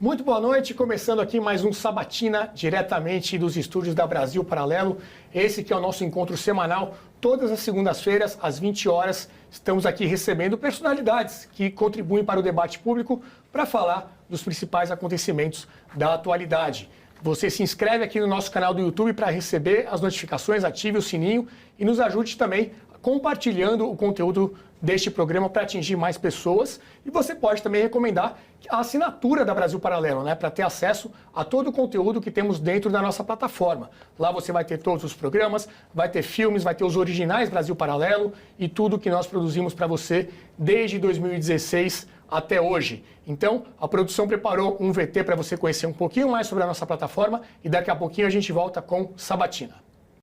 Muito boa noite, começando aqui mais um Sabatina, diretamente dos estúdios da Brasil Paralelo. Esse que é o nosso encontro semanal, todas as segundas-feiras, às 20 horas. Estamos aqui recebendo personalidades que contribuem para o debate público para falar dos principais acontecimentos da atualidade. Você se inscreve aqui no nosso canal do YouTube para receber as notificações, ative o sininho e nos ajude também compartilhando o conteúdo deste programa para atingir mais pessoas. E você pode também recomendar a assinatura da Brasil Paralelo, né, para ter acesso a todo o conteúdo que temos dentro da nossa plataforma. Lá você vai ter todos os programas, vai ter filmes, vai ter os originais Brasil Paralelo e tudo que nós produzimos para você desde 2016 até hoje. Então, a produção preparou um VT para você conhecer um pouquinho mais sobre a nossa plataforma e daqui a pouquinho a gente volta com Sabatina.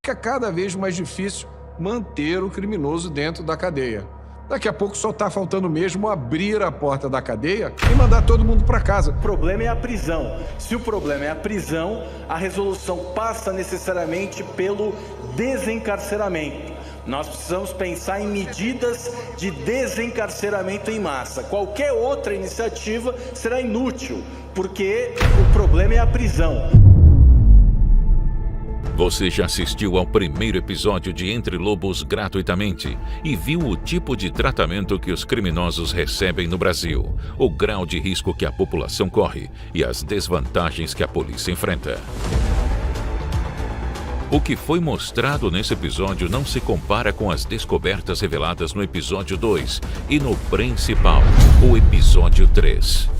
Fica cada vez mais difícil manter o criminoso dentro da cadeia. Daqui a pouco só está faltando mesmo abrir a porta da cadeia e mandar todo mundo para casa. O problema é a prisão. Se o problema é a prisão, a resolução passa necessariamente pelo desencarceramento. Nós precisamos pensar em medidas de desencarceramento em massa. Qualquer outra iniciativa será inútil, porque o problema é a prisão. Você já assistiu ao primeiro episódio de Entre Lobos gratuitamente e viu o tipo de tratamento que os criminosos recebem no Brasil, o grau de risco que a população corre e as desvantagens que a polícia enfrenta. O que foi mostrado nesse episódio não se compara com as descobertas reveladas no episódio 2 e no principal, o episódio 3.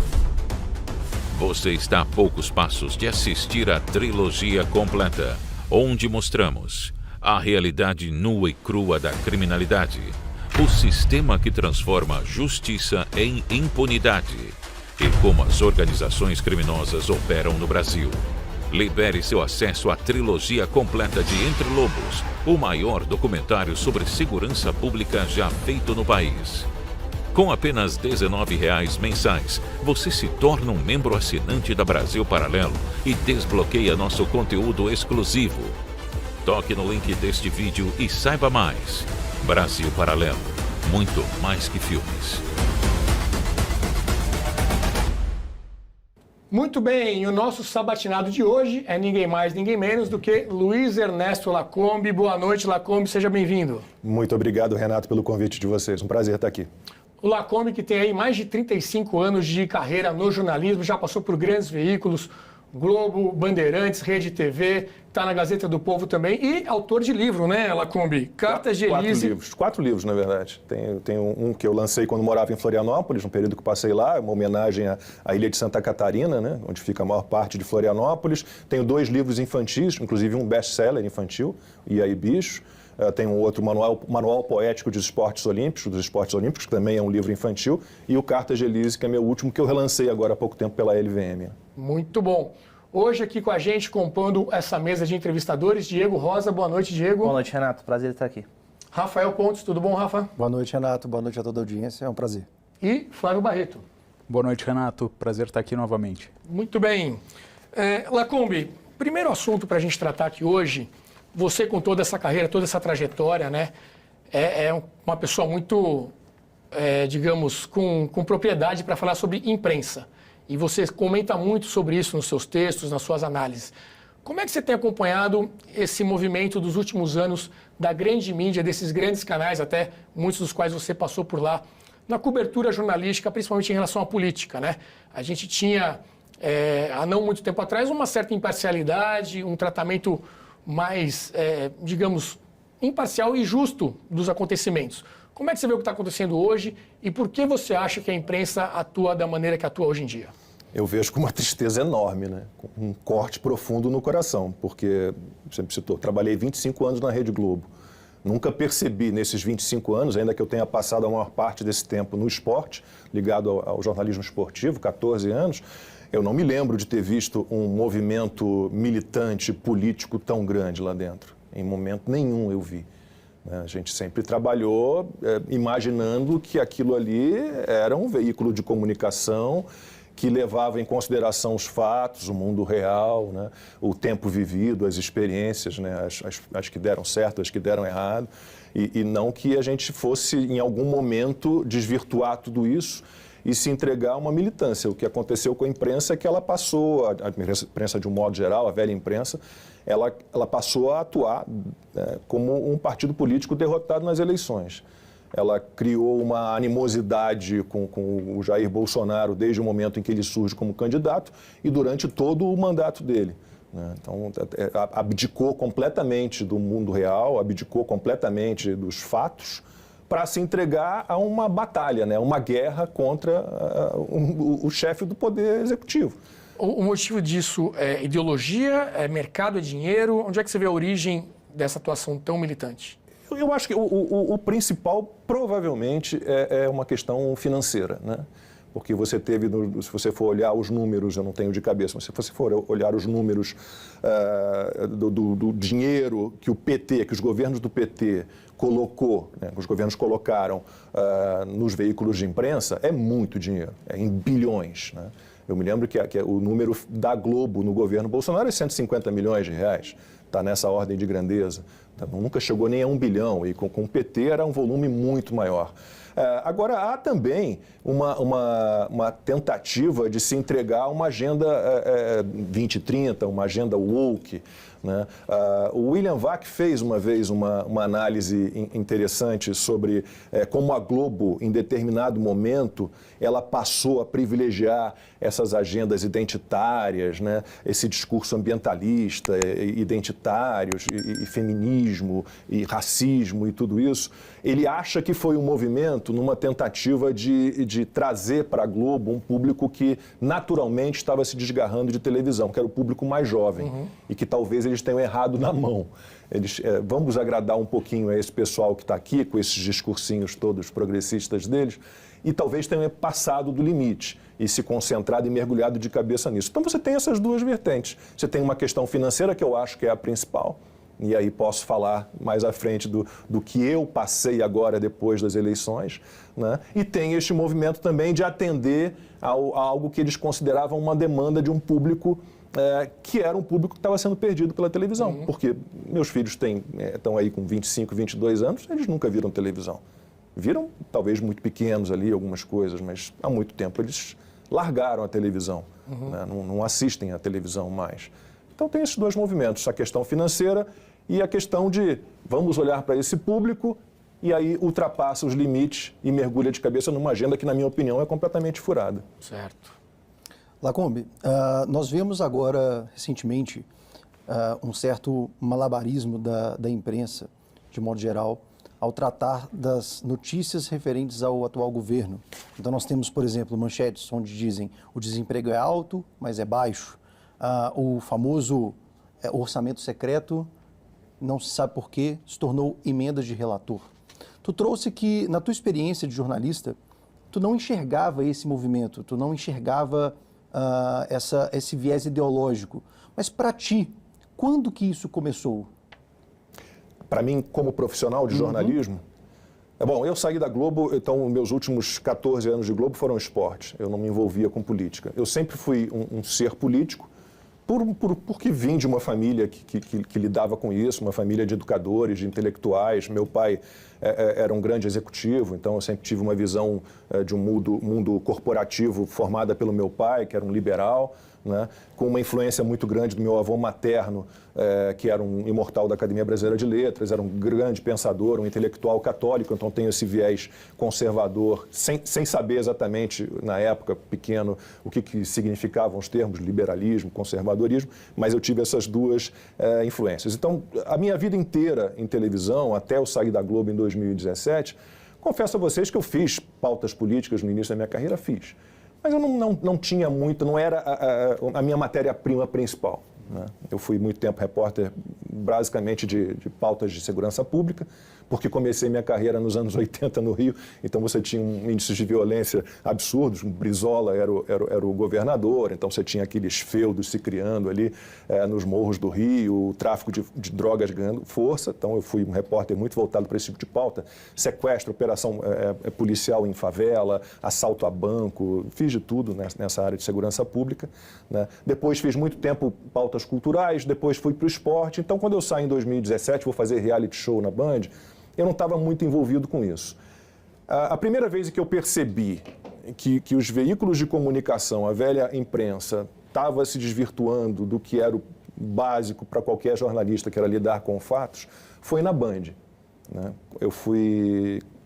Você está a poucos passos de assistir a trilogia completa, onde mostramos a realidade nua e crua da criminalidade, o sistema que transforma a justiça em impunidade e como as organizações criminosas operam no Brasil. Libere seu acesso à trilogia completa de Entre Lobos, o maior documentário sobre segurança pública já feito no país. Com apenas R$19 mensais, você se torna um membro assinante da Brasil Paralelo e desbloqueia nosso conteúdo exclusivo. Toque no link deste vídeo e saiba mais. Brasil Paralelo, muito mais que filmes. Muito bem, o nosso sabatinado de hoje é ninguém mais, ninguém menos do que Luiz Ernesto Lacombe. Boa noite, Lacombe, seja bem-vindo. Muito obrigado, Renato, pelo convite de vocês. Um prazer estar aqui. O Lacombe, que tem aí mais de 35 anos de carreira no jornalismo, já passou por grandes veículos, Globo, Bandeirantes, Rede TV, está na Gazeta do Povo também e autor de livro, né, Lacombe? Cartas de Elise. Quatro livros, na verdade. Tem um que eu lancei quando morava em Florianópolis, no período que passei lá, uma homenagem à ilha de Santa Catarina, né, onde fica a maior parte de Florianópolis. Tenho 2 livros infantis, inclusive um best-seller infantil, E aí Bicho. Tem um outro manual poético dos esportes olímpicos, que também é um livro infantil, e o Cartas de Elise, que é meu último, que eu relancei agora há pouco tempo pela LVM. Muito bom. Hoje aqui com a gente, compondo essa mesa de entrevistadores, Diego Rosa. Boa noite, Diego. Boa noite, Renato. Prazer estar aqui. Rafael Pontes, tudo bom, Rafa? Boa noite, Renato. Boa noite a toda a audiência. É um prazer. E Flávio Barreto. Boa noite, Renato. Prazer estar aqui novamente. Muito bem. Lacombe, primeiro assunto para a gente tratar aqui hoje. Você, com toda essa carreira, toda essa trajetória, né, é uma pessoa muito, digamos, com propriedade para falar sobre imprensa. E você comenta muito sobre isso nos seus textos, nas suas análises. Como é que você tem acompanhado esse movimento dos últimos anos da grande mídia, desses grandes canais, até muitos dos quais você passou por lá, na cobertura jornalística, principalmente em relação à política, né? A gente tinha, há não muito tempo atrás, uma certa imparcialidade, um tratamento mais, digamos, imparcial e justo dos acontecimentos. Como é que você vê o que está acontecendo hoje e por que você acha que a imprensa atua da maneira que atua hoje em dia? Eu vejo com uma tristeza enorme, né? Um corte profundo no coração, porque, você me citou, trabalhei 25 anos na Rede Globo. Nunca percebi nesses 25 anos, ainda que eu tenha passado a maior parte desse tempo no esporte, ligado ao jornalismo esportivo, 14 anos, eu não me lembro de ter visto um movimento militante político tão grande lá dentro. Em momento nenhum eu vi. A gente sempre trabalhou imaginando que aquilo ali era um veículo de comunicação que levava em consideração os fatos, o mundo real, né, o tempo vivido, as experiências, né, as que deram certo, as que deram errado, e não que a gente fosse, em algum momento, desvirtuar tudo isso e se entregar a uma militância. O que aconteceu com a imprensa é que ela passou, a imprensa de um modo geral, a velha imprensa, ela passou a atuar como um partido político derrotado nas eleições. Ela criou uma animosidade com o Jair Bolsonaro desde o momento em que ele surge como candidato e durante todo o mandato dele. Então, abdicou completamente do mundo real, abdicou completamente dos fatos para se entregar a uma batalha, uma guerra contra o chefe do poder executivo. O motivo disso é ideologia, é mercado, é dinheiro? Onde é que você vê a origem dessa atuação tão militante? Eu acho que o principal provavelmente é uma questão financeira, Porque você teve, se você for olhar os números, eu não tenho de cabeça, mas se você for olhar os números do dinheiro que o PT, que os governos do PT colocou, que os governos colocaram nos veículos de imprensa, é muito dinheiro, é em bilhões, Eu me lembro que o número da Globo no governo Bolsonaro é 150 milhões de reais, está nessa ordem de grandeza. Nunca chegou nem a 1 bilhão e com o PT era um volume muito maior. Agora, há também uma tentativa de se entregar a uma agenda 2030, uma agenda woke. O William Vac fez uma vez uma análise interessante sobre como a Globo, em determinado momento, ela passou a privilegiar essas agendas identitárias, esse discurso ambientalista, identitários, e feminismo, e racismo e tudo isso. Ele acha que foi um movimento numa tentativa de trazer para a Globo um público que naturalmente estava se desgarrando de televisão, que era o público mais jovem, e que talvez eles tenham errado na mão. Vamos agradar um pouquinho a esse pessoal que está aqui, com esses discursinhos todos progressistas deles, e talvez tenham passado do limite e se concentrado e mergulhado de cabeça nisso. Então você tem essas duas vertentes. Você tem uma questão financeira, que eu acho que é a principal, e aí posso falar mais à frente do que eu passei agora depois das eleições, E tem este movimento também de atender a algo que eles consideravam uma demanda de um público que era um público que estava sendo perdido pela televisão, porque meus filhos estão aí com 25, 22 anos, eles nunca viram televisão. Viram, talvez, muito pequenos ali, algumas coisas, mas há muito tempo eles largaram a televisão, não assistem à televisão mais. Então tem esses dois movimentos, a questão financeira e a questão de vamos olhar para esse público e aí ultrapassa os limites e mergulha de cabeça numa agenda que, na minha opinião, é completamente furada. Certo. Lacombe, nós vemos agora, recentemente, um certo malabarismo da imprensa, de modo geral, ao tratar das notícias referentes ao atual governo. Então nós temos, por exemplo, manchetes onde dizem o desemprego é alto, mas é baixo. O famoso orçamento secreto, não se sabe por quê, se tornou emendas de relator. Tu trouxe que, na tua experiência de jornalista, tu não enxergava esse movimento, tu não enxergava esse viés ideológico. Mas para ti, quando que isso começou? Para mim, como profissional de jornalismo, bom, eu saí da Globo, então meus últimos 14 anos de Globo foram esporte. Eu não me envolvia com política. Eu sempre fui um ser político, porque vim de uma família que lidava com isso, uma família de educadores, de intelectuais. Meu pai era um grande executivo, então eu sempre tive uma visão de um mundo corporativo formada pelo meu pai, que era um liberal, com uma influência muito grande do meu avô materno, que era um imortal da Academia Brasileira de Letras, era um grande pensador, um intelectual católico, então tenho esse viés conservador, sem saber exatamente, na época, pequeno, o que significavam os termos liberalismo, conservadorismo, mas eu tive essas duas influências. Então, a minha vida inteira em televisão, até eu sair da Globo em 2017, confesso a vocês que eu fiz pautas políticas no início da minha carreira, fiz. Mas eu não tinha muito, não era a minha matéria-prima principal. Eu fui muito tempo repórter, basicamente, de pautas de segurança pública, porque comecei minha carreira nos anos 80 no Rio, então você tinha índices de violência absurdos, o Brizola era o governador, então você tinha aqueles feudos se criando ali nos morros do Rio, o tráfico de drogas ganhando força, então eu fui um repórter muito voltado para esse tipo de pauta, sequestro, operação policial em favela, assalto a banco, fiz de tudo nessa área de segurança pública. Depois fiz muito tempo pautas culturais, depois fui para o esporte, então quando eu saio em 2017, vou fazer reality show na Band, eu não estava muito envolvido com isso. A primeira vez que eu percebi que os veículos de comunicação, a velha imprensa, estava se desvirtuando do que era o básico para qualquer jornalista, que era lidar com fatos, foi na Band. Né?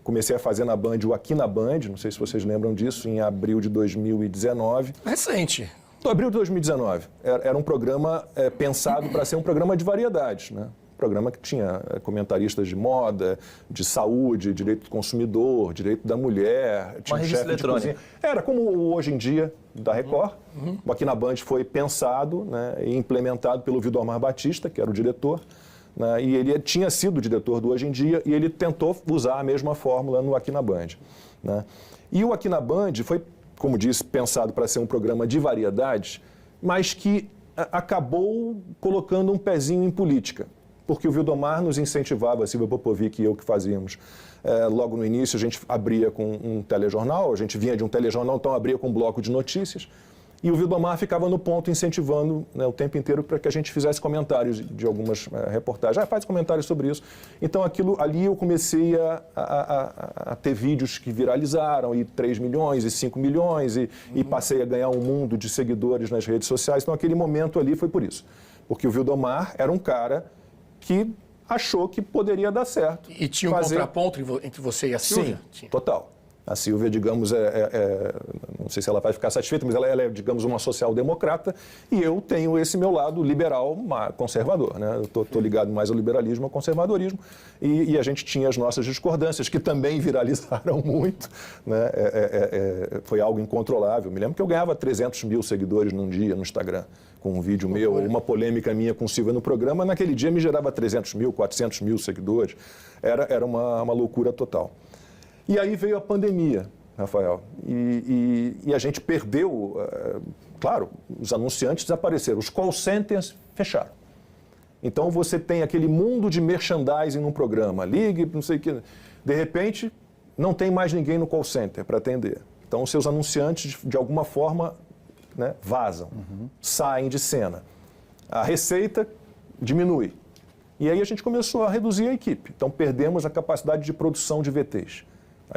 Comecei a fazer na Band o Aqui na Band, não sei se vocês lembram disso, em abril de 2019. Recente. Abril de 2019. Era um programa pensado para ser um programa de variedades, né? Programa que tinha comentaristas de moda, de saúde, direito do consumidor, direito da mulher, tinha uma revista eletrônica. Era como o Hoje em Dia da Record. O Aqui na Band foi pensado, né, e implementado pelo Vildomar Batista, que era o diretor, né, e ele tinha sido o diretor do Hoje em Dia e ele tentou usar a mesma fórmula no Aqui na Band. Né? E o Aqui na Band foi, como disse, pensado para ser um programa de variedades, mas que acabou colocando um pezinho em política. Porque o Vildomar nos incentivava, a Silvia Popovic e eu que fazíamos. Logo no início a gente abria com um telejornal, a gente vinha de um telejornal, então abria com um bloco de notícias. E o Vildomar ficava no ponto incentivando, né, o tempo inteiro para que a gente fizesse comentários de algumas reportagens. Faz comentários sobre isso. Então ali eu comecei a ter vídeos que viralizaram, e 3 milhões, e 5 milhões, e passei a ganhar um mundo de seguidores nas redes sociais. Então aquele momento ali foi por isso. Porque o Vildomar era um cara que achou que poderia dar certo. E tinha um contraponto entre você e a Silvia? Sim, total. A Silvia, digamos, não sei se ela vai ficar satisfeita, mas ela é, digamos, uma social-democrata, e eu tenho esse meu lado liberal, conservador, né? Eu estou ligado mais ao liberalismo, ao conservadorismo, e a gente tinha as nossas discordâncias, que também viralizaram muito, né? Foi algo incontrolável. Me lembro que eu ganhava 300 mil seguidores num dia no Instagram, com um vídeo meu, uma polêmica minha com Silvia no programa, naquele dia me gerava 300 mil, 400 mil seguidores. Era uma loucura total. E aí veio a pandemia, Rafael, e a gente perdeu, claro, os anunciantes desapareceram, os call centers fecharam. Então você tem aquele mundo de merchandising num programa, ligue, não sei o que, de repente não tem mais ninguém no call center para atender. Então seus anunciantes, de alguma forma, né, vazam, saem de cena. A receita diminui. E aí a gente começou a reduzir a equipe. Então perdemos a capacidade de produção de VTs.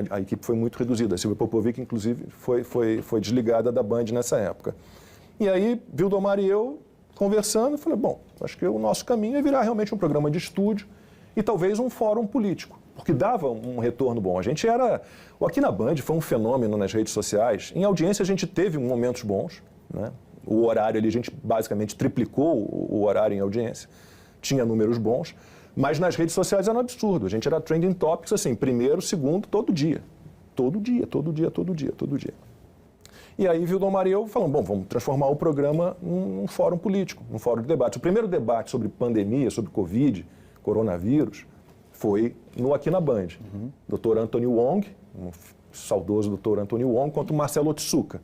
A equipe foi muito reduzida. A Silvia Popovic, inclusive, foi desligada da Band nessa época. E aí, Vildomar e eu, conversando, falei, bom, acho que o nosso caminho é virar realmente um programa de estúdio e talvez um fórum político, porque dava um retorno bom. O Aqui na Band foi um fenômeno nas redes sociais. Em audiência, a gente teve momentos bons, né? O horário ali, a gente basicamente triplicou o horário em audiência. Tinha números bons. Mas nas redes sociais era um absurdo. A gente era trending topics, assim, primeiro, segundo, todo dia. Todo dia. E aí, Vildomar e eu falamos, bom, vamos transformar o programa num fórum político, num fórum de debate. O primeiro debate sobre pandemia, sobre Covid, coronavírus, foi no Aqui na Band. Dr. Anthony Wong, um saudoso Dr. Anthony Wong, contra o Marcelo Otsuka.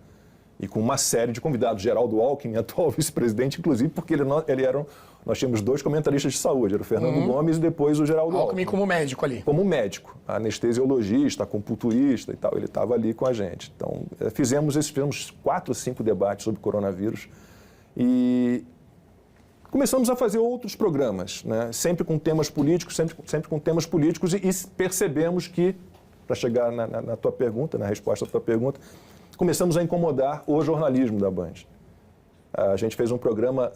E com uma série de convidados, Geraldo Alckmin, atual vice-presidente, inclusive, porque nós tínhamos 2 comentaristas de saúde, era o Fernando Gomes e depois o Geraldo Alckmin. Como médico ali. Como médico, anestesiologista, acupunturista e tal, ele estava ali com a gente. Então, fizemos 4 ou 5 debates sobre coronavírus e começamos a fazer outros programas, né? Sempre com temas políticos, sempre com temas políticos e percebemos que, para chegar na tua pergunta, na resposta à tua pergunta, começamos a incomodar o jornalismo da Band. A gente fez um programa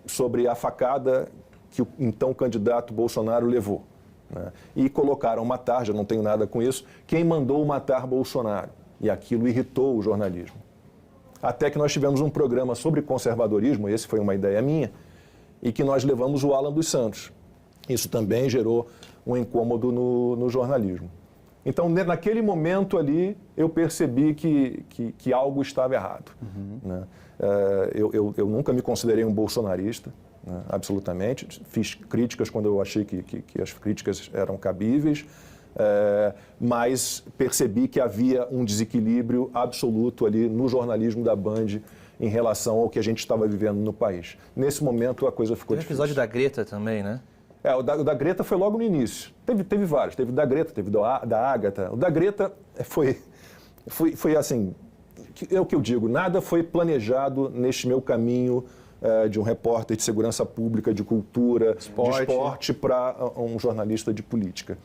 sobre a facada que o então candidato Bolsonaro levou. Né? E colocaram matar, já não tenho nada com isso, quem mandou matar Bolsonaro. E aquilo irritou o jornalismo. Até que nós tivemos um programa sobre conservadorismo, esse foi uma ideia minha, e que nós levamos o Alan dos Santos. Isso também gerou um incômodo no jornalismo. Então, naquele momento ali, eu percebi que algo estava errado. Né? Eu nunca me considerei um bolsonarista, né? Absolutamente. Fiz críticas quando eu achei que as críticas eram cabíveis, mas percebi que havia um desequilíbrio absoluto ali no jornalismo da Band em relação ao que a gente estava vivendo no país. Nesse momento, a coisa ficou difícil. Teve o episódio da Greta também, né? O da Greta foi logo no início. Teve vários. Teve o da Greta, teve da Ágata. O da Greta foi assim, é o que eu digo, nada foi planejado neste meu caminho de um repórter de segurança pública, de cultura, de esporte, para um jornalista de política.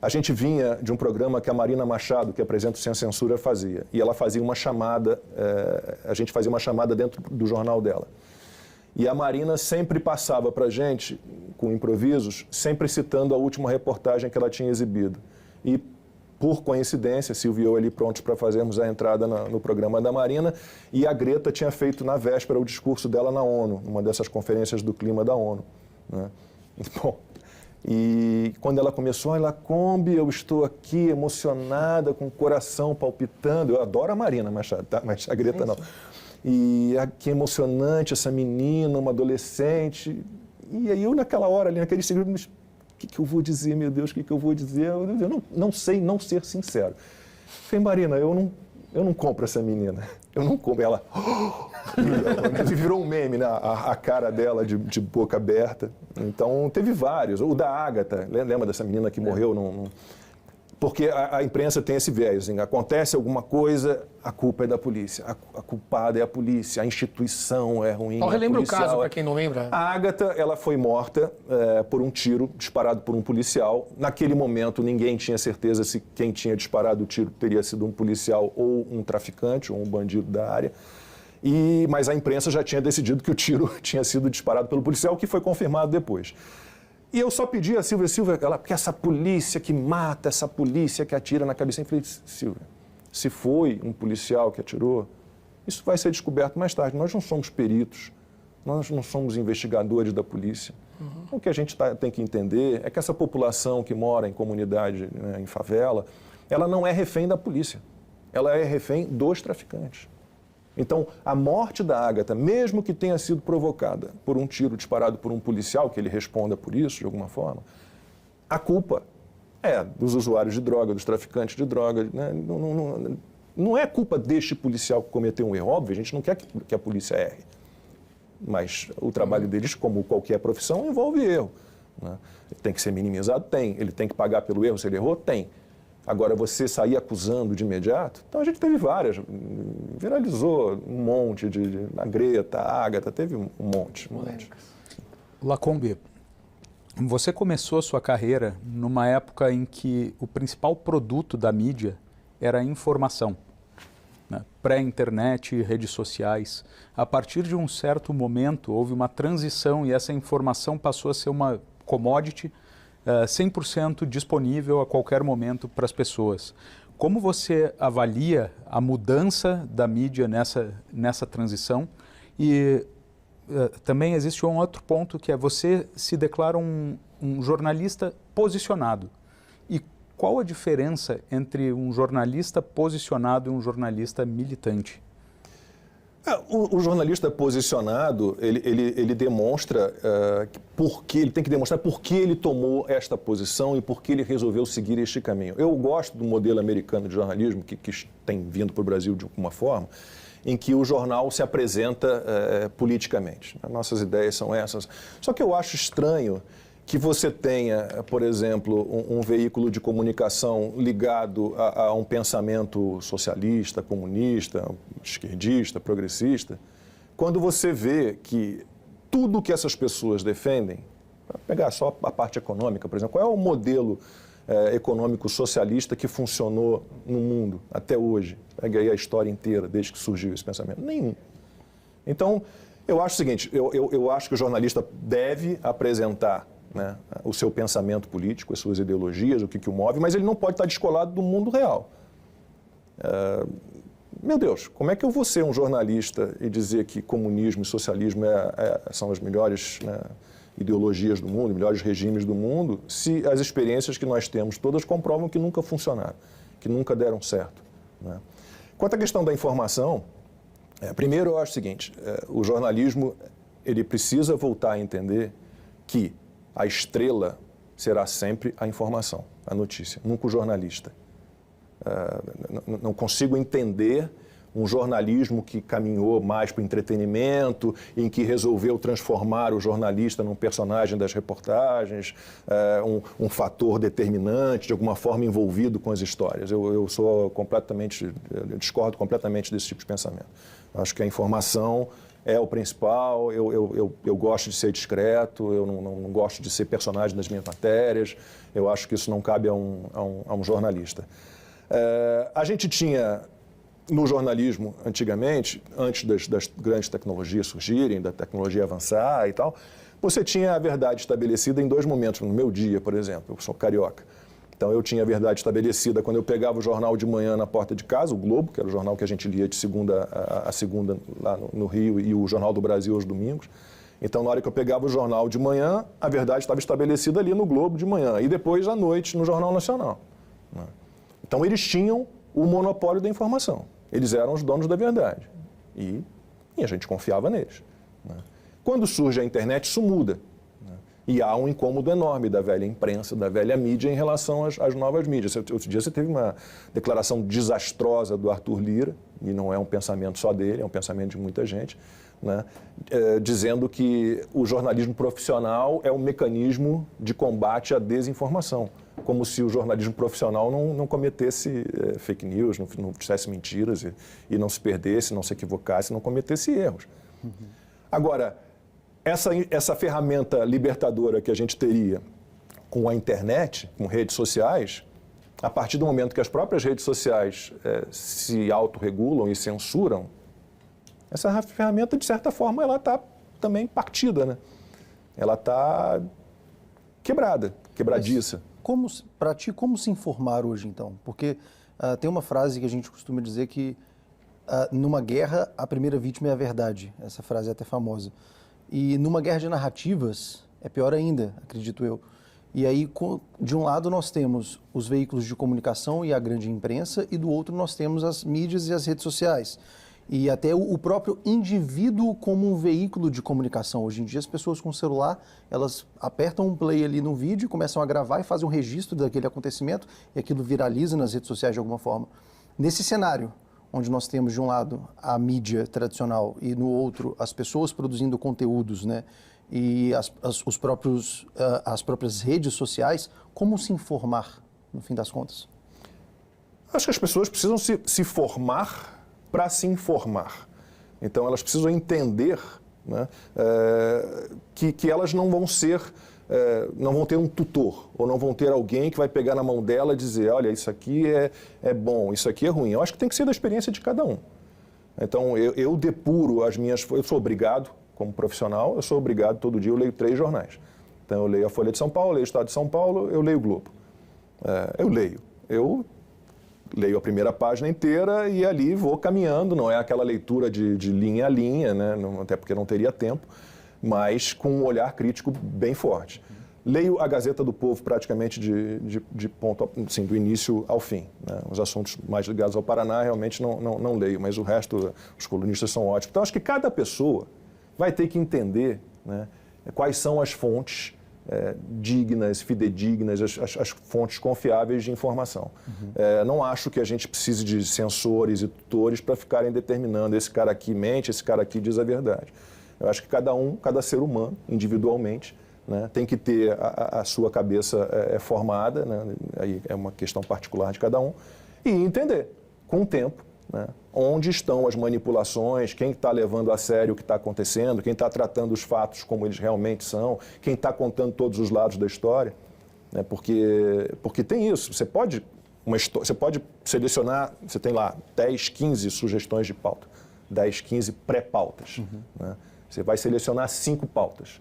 A gente vinha de um programa que a Marina Machado, que apresenta o Sem Censura, fazia. E ela fazia uma chamada, a gente fazia uma chamada dentro do jornal dela. E a Marina sempre passava para a gente, com improvisos, sempre citando a última reportagem que ela tinha exibido. E, por coincidência, Silvio e eu ali prontos para fazermos a entrada no programa da Marina, e a Greta tinha feito na véspera o discurso dela na ONU, numa dessas conferências do clima da ONU, né? Bom, e quando ela começou, olha, Lacombe, eu estou aqui emocionada, com o coração palpitando. Eu adoro a Marina Machado, tá? Mas a Greta não. E que emocionante essa menina, uma adolescente. E aí eu, naquela hora, ali, naquele segundo, o que eu vou dizer, meu Deus, o que eu vou dizer? Eu não sei não ser sincero. Falei, Marina, eu não compro essa menina. Eu não compro. Ela virou um meme, né? A cara dela de boca aberta. Então, teve vários. O da Ágata, lembra dessa menina que morreu? Porque a imprensa tem esse viés. Assim, acontece alguma coisa, a culpa é da polícia. A culpada é a polícia. A instituição é ruim. Então, relembra o caso, para quem não lembra. A Ágata, ela foi morta por um tiro disparado por um policial. Naquele momento, ninguém tinha certeza se quem tinha disparado o tiro teria sido um policial ou um traficante, ou um bandido da área. Mas a imprensa já tinha decidido que o tiro tinha sido disparado pelo policial, o que foi confirmado depois. E eu só pedi a Silvia, porque essa polícia que mata, essa polícia que atira na cabeça. Eu falei, Silvia, se foi um policial que atirou, isso vai ser descoberto mais tarde. Nós não somos peritos, nós não somos investigadores da polícia. O que a gente tem que entender é que essa população que mora em comunidade, né, em favela, ela não é refém da polícia, ela é refém dos traficantes. Então, a morte da Ágata, mesmo que tenha sido provocada por um tiro disparado por um policial, que ele responda por isso, de alguma forma, a culpa é dos usuários de droga, dos traficantes de droga. Né? Não é culpa deste policial que cometeu um erro. Óbvio, a gente não quer que a polícia erre. Mas o trabalho deles, como qualquer profissão, envolve erro. Né? Tem que ser minimizado? Tem. Ele tem que pagar pelo erro se ele errou? Tem. Agora, você sair acusando de imediato, então a gente teve várias, viralizou um monte, a Greta, a Ágata, teve um monte. Lacombe, você começou a sua carreira numa época em que o principal produto da mídia era a informação, né? Pré-internet, redes sociais. A partir de um certo momento, houve uma transição e essa informação passou a ser uma commodity 100% disponível a qualquer momento para as pessoas. Como você avalia a mudança da mídia nessa transição? E também existe um outro ponto que é você se declara um jornalista posicionado. E qual a diferença entre um jornalista posicionado e um jornalista militante? O jornalista posicionado, ele demonstra ele tem que demonstrar por que ele tomou esta posição e por que ele resolveu seguir este caminho. Eu gosto do modelo americano de jornalismo, que tem vindo para o Brasil de alguma forma, em que o jornal se apresenta politicamente. Nossas ideias são essas. Só que eu acho estranho que você tenha, por exemplo, um veículo de comunicação ligado a um pensamento socialista, comunista, esquerdista, progressista, quando você vê que tudo que essas pessoas defendem, para pegar só a parte econômica, por exemplo, qual é o modelo econômico socialista que funcionou no mundo até hoje? Pega aí a história inteira, desde que surgiu esse pensamento. Nenhum. Então, eu acho o seguinte, eu acho que o jornalista deve apresentar, né, o seu pensamento político, as suas ideologias, o que o move, mas ele não pode estar descolado do mundo real. Meu Deus, como é que eu vou ser um jornalista e dizer que comunismo e socialismo são as melhores, né, ideologias do mundo, melhores regimes do mundo, se as experiências que nós temos todas comprovam que nunca funcionaram, que nunca deram certo, né? Quanto à questão da informação, primeiro eu acho o seguinte, o jornalismo ele precisa voltar a entender que a estrela será sempre a informação, a notícia, nunca o jornalista. Não consigo entender um jornalismo que caminhou mais para o entretenimento, em que resolveu transformar o jornalista num personagem das reportagens, um fator determinante, de alguma forma envolvido com as histórias. Eu discordo completamente desse tipo de pensamento. Acho que a informação é o principal, eu gosto de ser discreto, eu não gosto de ser personagem das minhas matérias, eu acho que isso não cabe a um jornalista. A gente tinha, no jornalismo, antigamente, antes das grandes tecnologias surgirem, da tecnologia avançar e tal, você tinha a verdade estabelecida em 2 momentos. No meu dia, por exemplo, eu sou carioca. Então, eu tinha a verdade estabelecida quando eu pegava o jornal de manhã na porta de casa, o Globo, que era o jornal que a gente lia de segunda a segunda lá no Rio, e o Jornal do Brasil aos domingos. Então, na hora que eu pegava o jornal de manhã, a verdade estava estabelecida ali no Globo de manhã, e depois, à noite, no Jornal Nacional. Então, eles tinham o monopólio da informação. Eles eram os donos da verdade. E a gente confiava neles. Quando surge a internet, isso muda. E há um incômodo enorme da velha imprensa, da velha mídia em relação às novas mídias. Outro dia você teve uma declaração desastrosa do Arthur Lira, e não é um pensamento só dele, é um pensamento de muita gente, né? Dizendo que o jornalismo profissional é um mecanismo de combate à desinformação, como se o jornalismo profissional não cometesse fake news, não dissesse mentiras e não se perdesse, não se equivocasse, não cometesse erros. Agora, essa ferramenta libertadora que a gente teria com a internet, com redes sociais, a partir do momento que as próprias redes sociais se autorregulam e censuram, essa ferramenta, de certa forma, ela está também partida, né? Ela está quebradiça. Para ti, como se informar hoje, então? Porque tem uma frase que a gente costuma dizer que numa guerra, a primeira vítima é a verdade. Essa frase é até famosa. E numa guerra de narrativas, é pior ainda, acredito eu. E aí, de um lado, nós temos os veículos de comunicação e a grande imprensa, e do outro nós temos as mídias e as redes sociais. E até o próprio indivíduo como um veículo de comunicação. Hoje em dia, as pessoas com celular, elas apertam um play ali no vídeo, começam a gravar e fazem um registro daquele acontecimento, e aquilo viraliza nas redes sociais de alguma forma. Nesse cenário, onde nós temos, de um lado, a mídia tradicional e, no outro, as pessoas produzindo conteúdos, né? E as próprias redes sociais, como se informar, no fim das contas? Acho que as pessoas precisam se formar para se informar. Então, elas precisam entender, né, que elas não vão ter um tutor, ou não vão ter alguém que vai pegar na mão dela e dizer, olha, isso aqui é bom, isso aqui é ruim. Eu acho que tem que ser da experiência de cada um. Então, eu depuro as minhas... Eu sou obrigado, como profissional, eu sou obrigado, todo dia eu leio 3 jornais. Então, eu leio a Folha de São Paulo, eu leio o Estado de São Paulo, eu leio o Globo. Eu leio a primeira página inteira e ali vou caminhando, não é aquela leitura de linha a linha, né? Até porque não teria tempo, mas com um olhar crítico bem forte. Leio a Gazeta do Povo praticamente de ponto, assim, do início ao fim, né? Os assuntos mais ligados ao Paraná realmente não leio, mas o resto, os colunistas são ótimos. Então, acho que cada pessoa vai ter que entender, né, quais são as fontes dignas, fidedignas, as fontes confiáveis de informação. Não acho que a gente precise de censores e tutores para ficarem determinando esse cara aqui mente, esse cara aqui diz a verdade. Eu acho que cada ser humano, individualmente, né, tem que ter a sua cabeça formada, né, aí é uma questão particular de cada um, e entender, com o tempo, né, onde estão as manipulações, quem está levando a sério o que está acontecendo, quem está tratando os fatos como eles realmente são, quem está contando todos os lados da história, né, porque tem isso, você pode selecionar, você tem lá 10, 15 sugestões de pauta, 10, 15 pré-pautas, né? Você vai selecionar 5 pautas.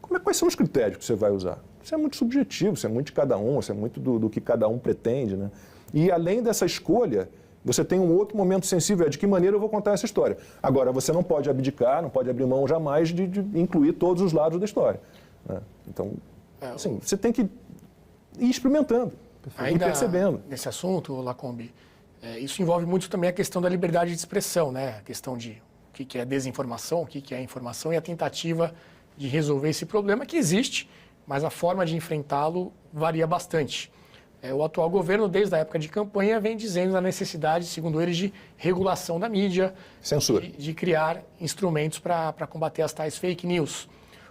Quais são os critérios que você vai usar? Isso é muito subjetivo, isso é muito de cada um, isso é muito do que cada um pretende, né? E além dessa escolha, você tem um outro momento sensível, de que maneira eu vou contar essa história. Agora, você não pode abdicar, não pode abrir mão jamais de incluir todos os lados da história, né? Então, assim, você tem que ir experimentando, ir percebendo. Nesse assunto, Lacombe, isso envolve muito também a questão da liberdade de expressão, né? A questão de o que é desinformação, o que é informação e a tentativa de resolver esse problema que existe, mas a forma de enfrentá-lo varia bastante. O atual governo, desde a época de campanha, vem dizendo da necessidade, segundo eles, de regulação da mídia, censura, de criar instrumentos para combater as tais fake news.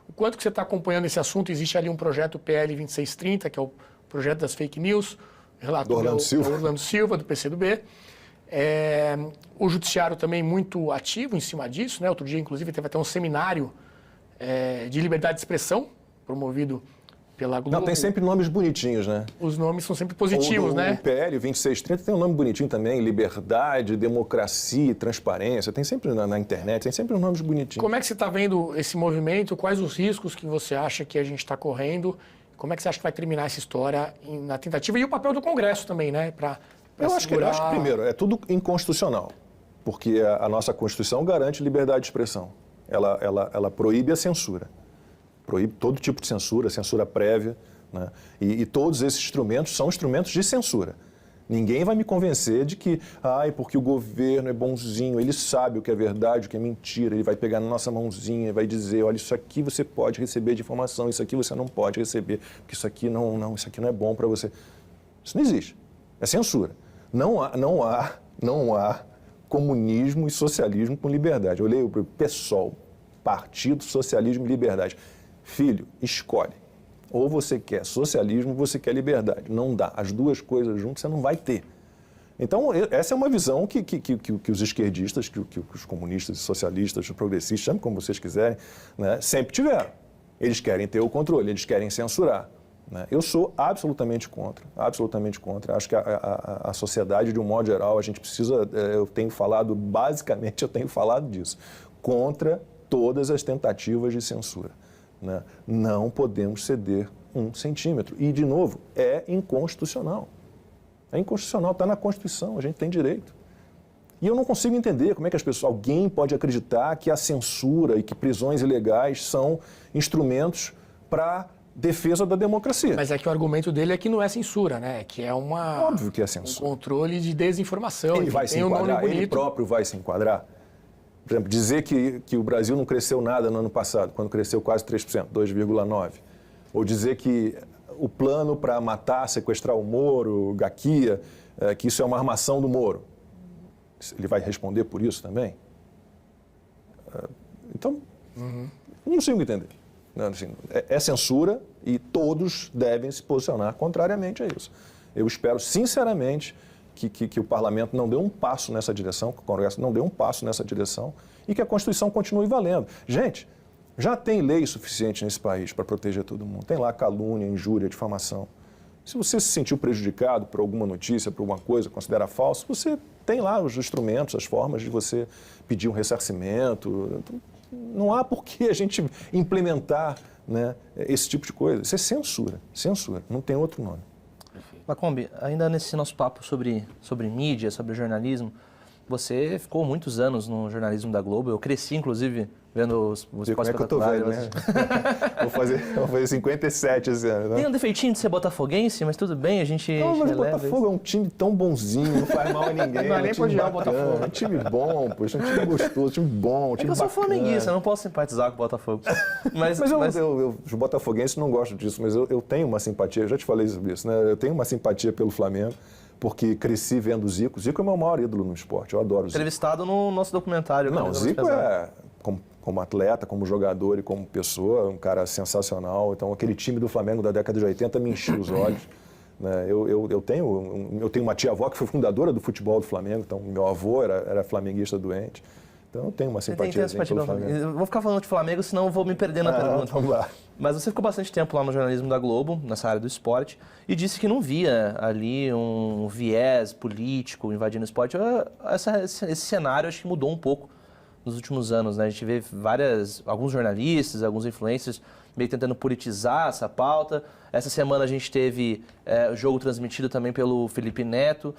O quanto que você está acompanhando esse assunto? Existe ali um projeto PL 2630, que é o projeto das fake news, relator do Orlando Silva, do PCdoB. O judiciário também muito ativo em cima disso, né? Outro dia, inclusive, teve até um seminário de liberdade de expressão, promovido pela Globo. Não, tem sempre nomes bonitinhos, né? Os nomes são sempre positivos, né? O PL 2630 tem um nome bonitinho também, liberdade, democracia, transparência, tem sempre na internet, tem sempre nomes bonitinhos. Como é que você está vendo esse movimento? Quais os riscos que você acha que a gente está correndo? Como é que você acha que vai terminar essa história na tentativa? E o papel do Congresso também, né? Eu acho que, primeiro, é tudo inconstitucional, porque a nossa Constituição garante liberdade de expressão. Ela proíbe a censura. Proíbe todo tipo de censura, censura prévia, né? E todos esses instrumentos são instrumentos de censura. Ninguém vai me convencer de que, porque o governo é bonzinho, ele sabe o que é verdade, o que é mentira, ele vai pegar na nossa mãozinha e vai dizer, olha, isso aqui você pode receber de informação, isso aqui você não pode receber, porque isso aqui isso aqui não é bom para você. Isso não existe. É censura. Não há comunismo e socialismo com liberdade. Eu leio para o PSOL, Partido Socialismo e Liberdade. Filho, escolhe. Ou você quer socialismo ou você quer liberdade. Não dá. As duas coisas juntas você não vai ter. Então, essa é uma visão que os esquerdistas, que os comunistas, socialistas, os progressistas, chamem como vocês quiserem, né, sempre tiveram. Eles querem ter o controle, eles querem censurar. Né? Eu sou absolutamente contra, absolutamente contra. Acho que a sociedade, de um modo geral, a gente precisa, eu tenho falado disso, contra todas as tentativas de censura. Né? Não podemos ceder 1 centímetro. E, de novo, é inconstitucional. É inconstitucional, está na Constituição, a gente tem direito. E eu não consigo entender como é que alguém pode acreditar que a censura e que prisões ilegais são instrumentos para defesa da democracia. Mas é que o argumento dele é que não é censura, né? Que é óbvio que é censura. Um controle de desinformação. Ele vai se enquadrar, ele próprio vai se enquadrar. Por exemplo, dizer que o Brasil não cresceu nada no ano passado, quando cresceu quase 3%, 2,9%. Ou dizer que o plano para matar, sequestrar o Moro, o Gaquia, que isso é uma armação do Moro. Ele vai responder por isso também? Então, não consigo entender. Não, assim, é censura e todos devem se posicionar contrariamente a isso. Eu espero, sinceramente, que o Parlamento não dê um passo nessa direção, que o Congresso não dê um passo nessa direção e que a Constituição continue valendo. Gente, já tem lei suficiente nesse país para proteger todo mundo. Tem lá calúnia, injúria, difamação. Se você se sentiu prejudicado por alguma notícia, por alguma coisa, considera falso, você tem lá os instrumentos, as formas de você pedir um ressarcimento. Não há por que a gente implementar, né, esse tipo de coisa. Isso é censura, não tem outro nome. Lacombe, ainda nesse nosso papo sobre mídia, sobre jornalismo, você ficou muitos anos no jornalismo da Globo. Eu cresci, inclusive, vendo os Como é que eu tô velho, né? vou fazer 57 esse ano, né? Tem um defeitinho de ser botafoguense, mas tudo bem, a gente... Não, mas o Botafogo é um time tão bonzinho, não faz mal a ninguém. Não é nem pra odiar o Botafogo. É um time bom, poxa, um time gostoso, um time bom, um time eu sou bacana. flamenguista, eu não posso simpatizar com o Botafogo. Mas os botafoguenses não gostam disso, mas eu tenho uma simpatia, eu já te falei sobre isso, né? Eu tenho uma simpatia pelo Flamengo, porque cresci vendo o Zico. Zico é o meu maior ídolo no esporte, eu adoro o Zico. Entrevistado no nosso documentário. Não, o Zico como atleta, como jogador e como pessoa, um cara sensacional. Então, aquele time do Flamengo da década de 80 me encheu os olhos. Né? Eu tenho uma tia-avó que foi fundadora do futebol do Flamengo, então meu avô era flamenguista doente. Então, eu tenho uma simpatia pelo Flamengo. Eu vou ficar falando de Flamengo, senão eu vou me perder na pergunta. Vamos lá. Mas você ficou bastante tempo lá no jornalismo da Globo, nessa área do esporte, e disse que não via ali um viés político invadindo o esporte. Esse cenário acho que mudou um pouco nos últimos anos, né? A gente vê alguns jornalistas, alguns influencers meio tentando politizar essa pauta. Essa semana a gente teve o jogo transmitido também pelo Felipe Neto.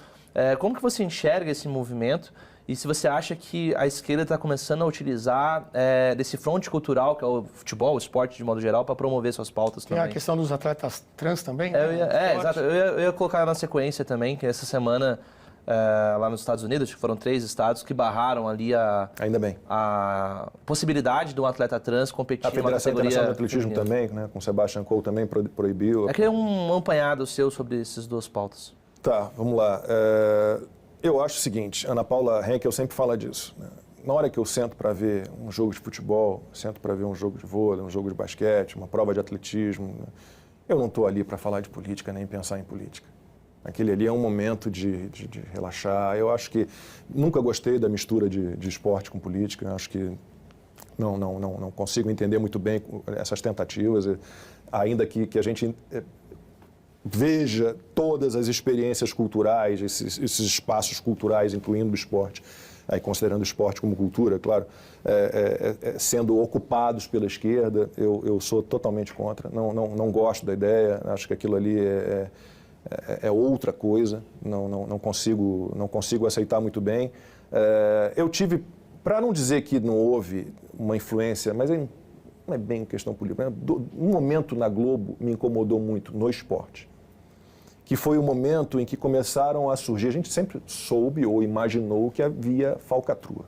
Como que você enxerga esse movimento? E se você acha que a esquerda está começando a utilizar desse fronte cultural, que é o futebol, o esporte de modo geral, para promover suas pautas também? Tem a questão dos atletas trans também? Exato. Eu ia colocar na sequência também, que essa semana, lá nos Estados Unidos, foram 3 estados que barraram ali Ainda bem. A possibilidade de um atleta trans competir a Federação numa Internacional categoria de Atletismo também, né, com Sebastian Coe também proibiu. Eu queria um apanhado seu sobre essas duas pautas. Tá, vamos lá. Eu acho o seguinte, Ana Paula Henkel sempre fala disso. Né? Na hora que eu sento para ver um jogo de futebol, sento para ver um jogo de vôlei, um jogo de basquete, uma prova de atletismo, né? Eu não estou ali para falar de política nem pensar em política. Aquele ali é um momento de relaxar. Eu acho que nunca gostei da mistura de esporte com política. Eu acho que não consigo entender muito bem essas tentativas, ainda que a gente veja todas as experiências culturais, esses espaços culturais, incluindo o esporte, aí considerando o esporte como cultura, claro, sendo ocupados pela esquerda. Eu sou totalmente contra. Não gosto da ideia. Acho que aquilo ali é outra coisa. Não consigo aceitar muito bem. Eu tive, para não dizer que não houve uma influência, mas não é bem questão política. Um momento na Globo me incomodou muito no esporte, que foi o momento em que começaram a surgir, a gente sempre soube ou imaginou que havia falcatrua.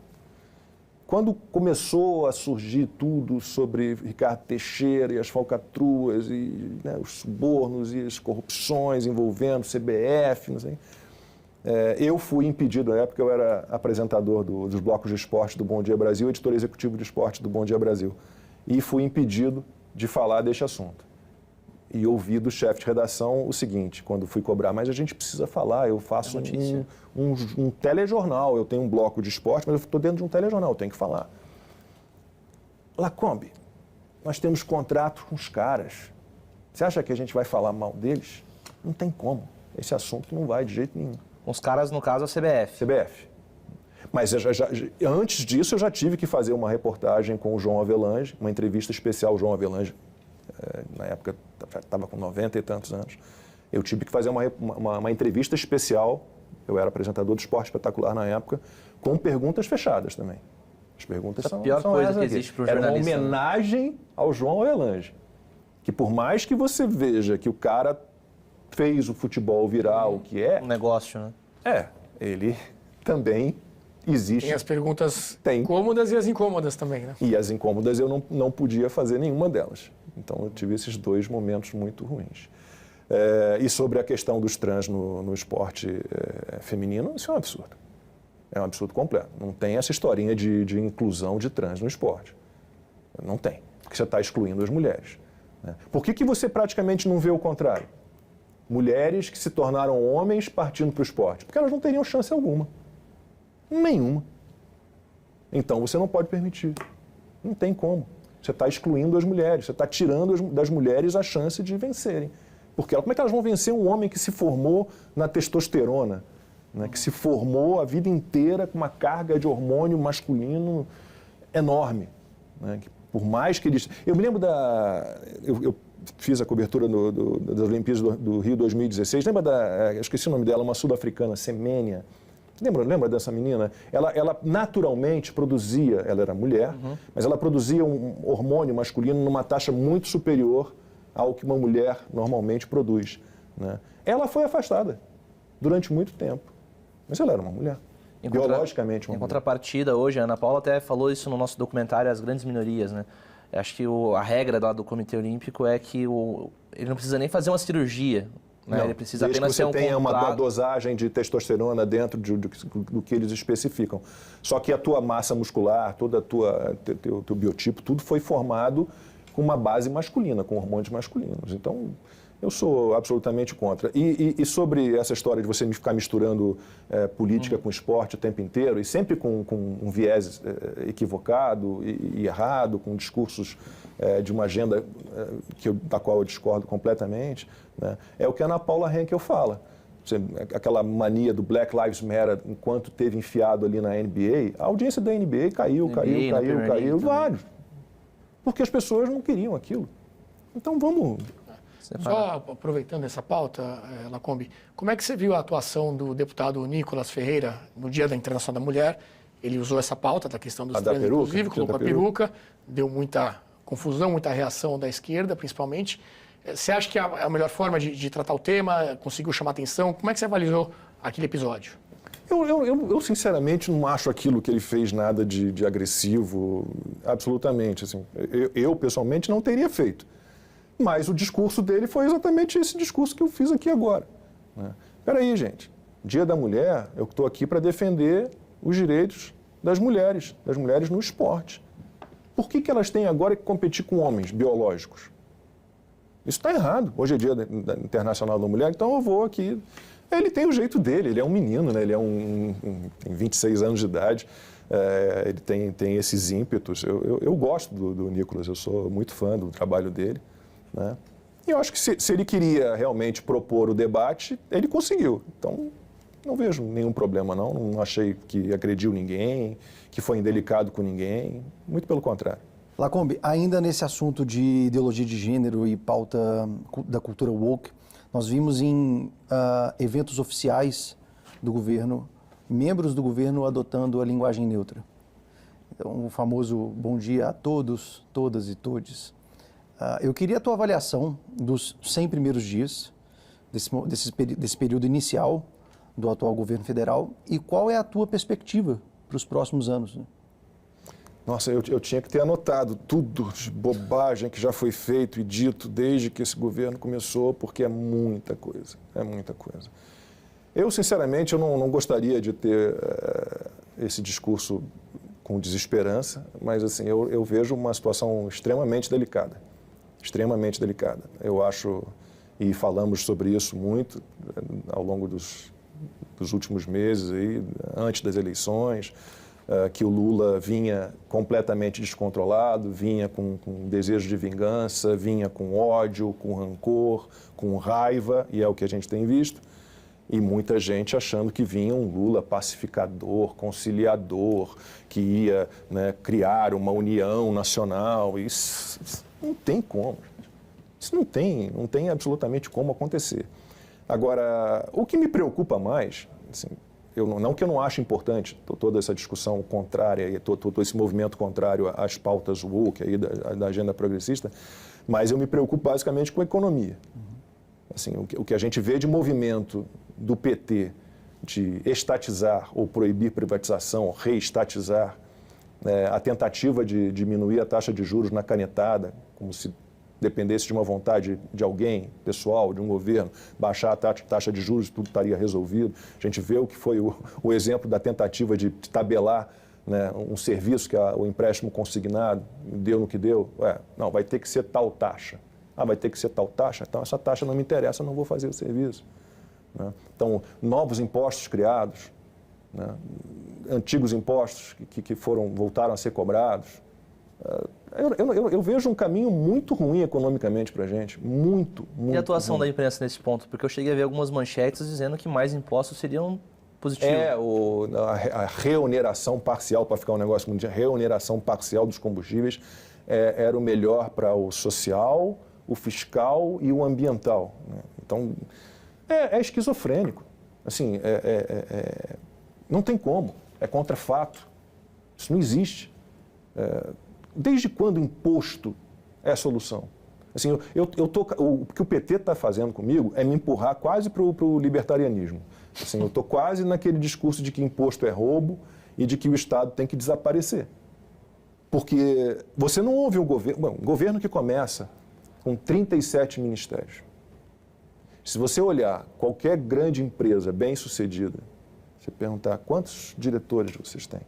Quando começou a surgir tudo sobre Ricardo Teixeira e as falcatruas, e os subornos e as corrupções envolvendo CBF, não sei, eu fui impedido, na época eu era apresentador dos blocos de esporte do Bom Dia Brasil, editor executivo de esporte do Bom Dia Brasil, e fui impedido de falar deste assunto. E ouvi do chefe de redação o seguinte, quando fui cobrar, mas a gente precisa falar, eu faço um telejornal, eu tenho um bloco de esporte, mas eu estou dentro de um telejornal, eu tenho que falar. Lacombe, nós temos contrato com os caras. Você acha que a gente vai falar mal deles? Não tem como. Esse assunto não vai de jeito nenhum. Os caras, no caso, a CBF. CBF. Mas antes disso, eu já tive que fazer uma reportagem com o João Avelange, uma entrevista especial ao João Avelange. Na época, estava com 90 e tantos anos. Eu tive que fazer uma entrevista especial, eu era apresentador do Esporte Espetacular na época, com perguntas fechadas também. As perguntas são a pior coisa que existe para um jornalista. Era uma homenagem ao João Avelange, que por mais que você veja que o cara fez o futebol virar o que é... Um negócio, né? Ele também existe. Tem as perguntas cômodas e as incômodas também, né? E as incômodas eu não podia fazer nenhuma delas. Então eu tive esses dois momentos muito ruins. E sobre a questão dos trans no esporte feminino, isso é um absurdo. É um absurdo completo. Não tem essa historinha de inclusão de trans no esporte. Não tem. Porque você está excluindo as mulheres. Né? Por que você praticamente não vê o contrário? Mulheres que se tornaram homens partindo para o esporte. Porque elas não teriam chance alguma. Nenhuma. Então você não pode permitir. Não tem como. Você está excluindo as mulheres, você está tirando das mulheres a chance de vencerem. Porque como é que elas vão vencer um homem que se formou na testosterona, né, que se formou a vida inteira com uma carga de hormônio masculino enorme? Né, que por mais que eles... Eu me lembro eu fiz a cobertura das Olimpíadas do Rio 2016, lembra eu esqueci o nome dela, uma sul-africana, Semenya. Lembra dessa menina? Ela naturalmente produzia, ela era mulher, mas ela produzia um hormônio masculino numa taxa muito superior ao que uma mulher normalmente produz. Né? Ela foi afastada durante muito tempo, mas ela era uma mulher, biologicamente uma mulher. Em contrapartida, hoje, a Ana Paula até falou isso no nosso documentário As Grandes Minorias, né? Acho que a regra lá do Comitê Olímpico é que ele não precisa nem fazer uma cirurgia. Né? Ele precisa apenas ter um contrato. Você tenha uma dosagem de testosterona dentro do que eles especificam. Só que a tua massa muscular, todo o teu biotipo, tudo foi formado com uma base masculina, com hormônios masculinos. Então, eu sou absolutamente contra. E sobre essa história de você ficar misturando política com esporte o tempo inteiro, e sempre com um viés equivocado e errado, com discursos de uma agenda da qual eu discordo completamente, né, é o que a Ana Paula Henkel fala. Aquela mania do Black Lives Matter, enquanto teve enfiado ali na NBA, a audiência da NBA caiu, vários. Porque as pessoas não queriam aquilo. Então vamos... Só aproveitando essa pauta, Lacombe, como é que você viu a atuação do deputado Nicolas Ferreira no Dia da Internacional da Mulher? Ele usou essa pauta da questão dos trans, inclusive, colocou a peruca, deu muita confusão, muita reação da esquerda, principalmente. Você acha que é a melhor forma de tratar o tema? Conseguiu chamar atenção? Como é que você avaliou aquele episódio? Eu sinceramente não acho aquilo que ele fez nada de agressivo, absolutamente. Assim, eu pessoalmente não teria feito. Mas o discurso dele foi exatamente esse discurso que eu fiz aqui agora. Né? Peraí, gente. Dia da Mulher, eu estou aqui para defender os direitos das mulheres no esporte. Por que elas têm agora que competir com homens biológicos? Isso está errado. Hoje é Dia Internacional da Mulher, então eu vou aqui Ele tem o jeito dele, ele é um menino, né? Ele é tem 26 anos de idade, ele tem esses ímpetos. Eu gosto do Nicolas, eu sou muito fã do trabalho dele, né? E eu acho que se ele queria realmente propor o debate, ele conseguiu. Então, não vejo nenhum problema, não achei que agrediu ninguém, que foi indelicado com ninguém, muito pelo contrário. Lacombe, ainda nesse assunto de ideologia de gênero e pauta da cultura woke, nós vimos em eventos oficiais do governo, membros do governo adotando a linguagem neutra. Então, o famoso bom dia a todos, todas e todes. Eu queria a tua avaliação dos 100 primeiros dias, desse período inicial do atual governo federal, e qual é a tua perspectiva para os próximos anos, né? Nossa, eu tinha que ter anotado tudo de bobagem que já foi feito e dito desde que esse governo começou, porque é muita coisa, é muita coisa. Eu, sinceramente, eu não gostaria de ter esse discurso com desesperança, mas assim, eu vejo uma situação extremamente delicada, extremamente delicada. Eu acho, e falamos sobre isso muito ao longo dos últimos meses, aí, antes das eleições, que o Lula vinha completamente descontrolado, vinha com desejo de vingança, vinha com ódio, com rancor, com raiva, e é o que a gente tem visto, e muita gente achando que vinha um Lula pacificador, conciliador, que ia, né, criar uma união nacional. Isso não tem como. Isso não tem absolutamente como acontecer. Agora, o que me preocupa mais, assim, não que eu não ache importante toda essa discussão contrária e todo esse movimento contrário às pautas woke aí da agenda progressista, mas eu me preocupo basicamente com a economia. Assim, o que a gente vê de movimento do PT de estatizar ou proibir privatização, reestatizar, a tentativa de diminuir a taxa de juros na canetada, como se dependesse de uma vontade de alguém, pessoal, de um governo, baixar a taxa de juros, tudo estaria resolvido. A gente vê o que foi o exemplo da tentativa de tabelar, né, um serviço que o empréstimo consignado deu no que deu. Não, vai ter que ser tal taxa. Vai ter que ser tal taxa? Então, essa taxa não me interessa, eu não vou fazer o serviço. Né? Então, novos impostos criados, né, antigos impostos que voltaram a ser cobrados. Eu vejo um caminho muito ruim economicamente para a gente, muito E a atuação ruim. da imprensa nesse ponto? Porque eu cheguei a ver algumas manchetes dizendo que mais impostos seriam positivos. A reoneração parcial, para ficar um negócio muito dia, reoneração parcial dos combustíveis era o melhor para o social, o fiscal e o ambiental, né? Então, é esquizofrênico. Assim, não tem como, é contra fato. Isso não existe. Desde quando imposto é a solução? Assim, o que o PT está fazendo comigo é me empurrar quase para o libertarianismo. Assim, eu estou quase naquele discurso de que imposto é roubo e de que o Estado tem que desaparecer. Porque você não ouve um governo que começa com 37 ministérios. Se você olhar qualquer grande empresa bem-sucedida, você perguntar quantos diretores vocês têm,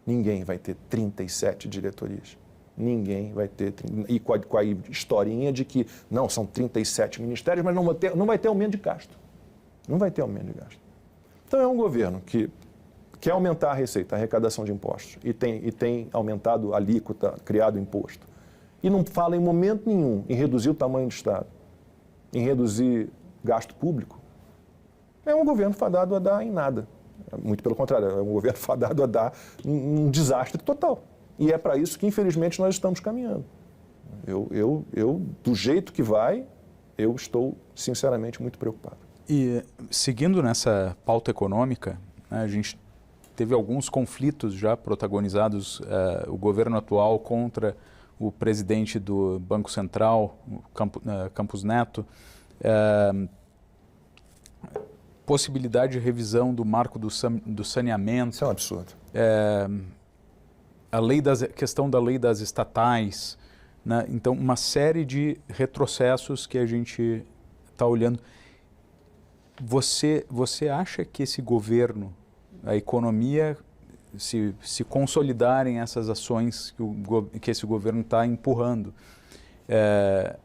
ninguém vai ter 37 diretorias. Ninguém vai ter. E com a historinha de que, não, são 37 ministérios, mas não vai ter aumento de gasto. Não vai ter aumento de gasto. Então, é um governo que quer aumentar a receita, a arrecadação de impostos, e tem aumentado a alíquota, criado imposto. E não fala em momento nenhum em reduzir o tamanho do Estado, em reduzir gasto público. É um governo fadado a dar em nada. Muito pelo contrário, é um governo fadado a dar um desastre total. E é para isso que, infelizmente, nós estamos caminhando. Do jeito que vai, eu estou, sinceramente, muito preocupado. E, seguindo nessa pauta econômica, né, a gente teve alguns conflitos já protagonizados, o governo atual contra o presidente do Banco Central, Campos Neto, possibilidade de revisão do marco do saneamento. Isso é um absurdo. Questão da lei das estatais, né? Então, uma série de retrocessos que a gente está olhando. Você acha que esse governo, a economia, se consolidarem essas ações que esse governo está empurrando,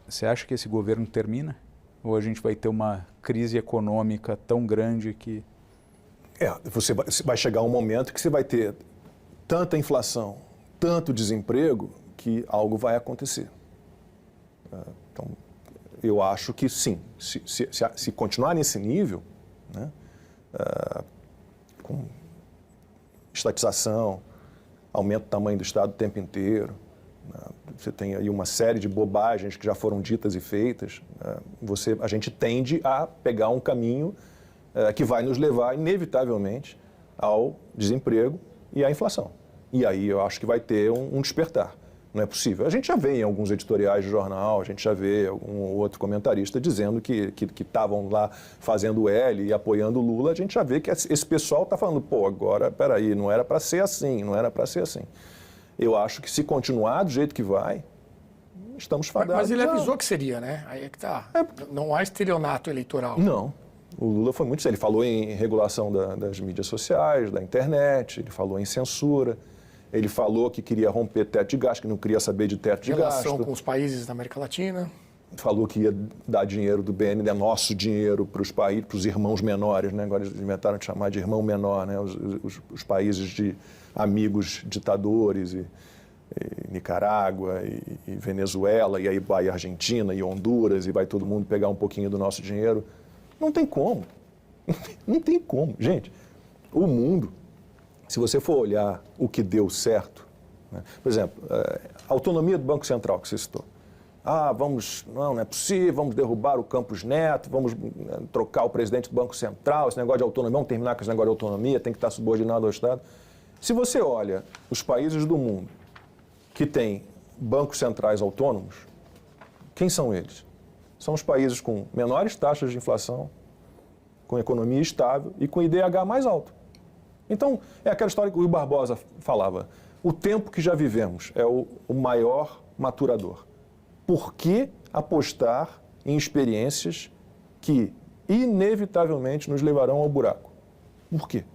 você acha que esse governo termina? Ou a gente vai ter uma crise econômica tão grande que... Você vai chegar um momento que você vai ter tanta inflação, tanto desemprego, que algo vai acontecer. Então, eu acho que sim, se continuar nesse nível, né, com estatização, aumento do tamanho do Estado o tempo inteiro, né, você tem aí uma série de bobagens que já foram ditas e feitas, a gente tende a pegar um caminho que vai nos levar, inevitavelmente, ao desemprego e à inflação. E aí eu acho que vai ter um despertar. Não é possível. A gente já vê em alguns editoriais de jornal, a gente já vê algum outro comentarista dizendo que estavam lá fazendo L e apoiando o Lula. A gente já vê que esse pessoal está falando, pô, agora, peraí, não era para ser assim, não era para ser assim. Eu acho que se continuar do jeito que vai, estamos fadados. Mas ele avisou que seria, né? Aí é que tá. Não há estelionato eleitoral. Não. O Lula foi muito sério. Ele falou em regulação das mídias sociais, da internet, ele falou em censura. Ele falou que queria romper teto de gasto, que não queria saber de teto de gasto. Relação com os países da América Latina. Falou que ia dar dinheiro do BNDES, nosso dinheiro, para os países, para os irmãos menores, né? Agora eles inventaram de chamar de irmão menor, né? Os países de amigos ditadores, e Nicarágua, e Venezuela, e aí vai Argentina e Honduras, e vai todo mundo pegar um pouquinho do nosso dinheiro. Não tem como. Não tem como. Gente, o mundo... Se você for olhar o que deu certo, né? Por exemplo, a autonomia do Banco Central que você citou. Não é possível, vamos derrubar o Campos Neto, vamos trocar o presidente do Banco Central, esse negócio de autonomia, vamos terminar com esse negócio de autonomia, tem que estar subordinado ao Estado. Se você olha os países do mundo que têm bancos centrais autônomos, quem são eles? São os países com menores taxas de inflação, com economia estável e com IDH mais alto. Então, é aquela história que o Rui Barbosa falava. O tempo que já vivemos é o maior maturador. Por que apostar em experiências que, inevitavelmente, nos levarão ao buraco? Por quê?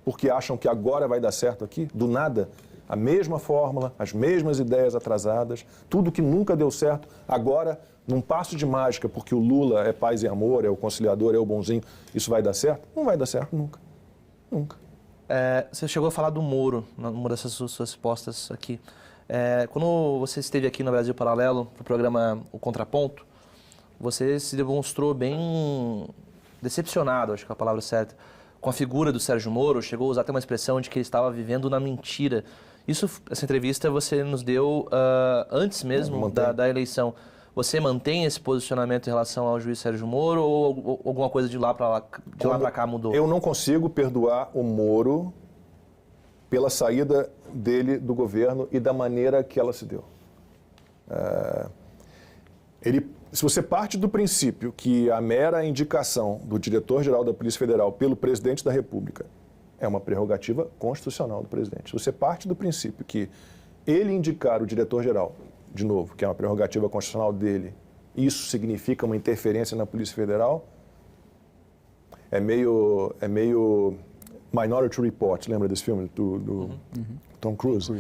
Porque acham que agora vai dar certo aqui? Do nada, a mesma fórmula, as mesmas ideias atrasadas, tudo que nunca deu certo, agora, num passo de mágica, porque o Lula é paz e amor, é o conciliador, é o bonzinho, isso vai dar certo? Não vai dar certo nunca. Nunca. Você chegou a falar do Moro, numa dessas suas respostas aqui. Quando você esteve aqui no Brasil Paralelo, para o programa O Contraponto, você se demonstrou bem decepcionado, acho que é a palavra certa, com a figura do Sérgio Moro, chegou a usar até uma expressão de que ele estava vivendo na mentira. Essa entrevista você nos deu antes mesmo da eleição. Você mantém esse posicionamento em relação ao juiz Sérgio Moro ou alguma coisa de lá para cá mudou? Eu não consigo perdoar o Moro pela saída dele do governo e da maneira que ela se deu. Se você parte do princípio que a mera indicação do diretor-geral da Polícia Federal pelo presidente da República é uma prerrogativa constitucional do presidente. Se você parte do princípio que ele indicar o diretor-geral, de novo, que é uma prerrogativa constitucional dele, isso significa uma interferência na Polícia Federal, é meio Minority Report, lembra desse filme do Tom Cruise?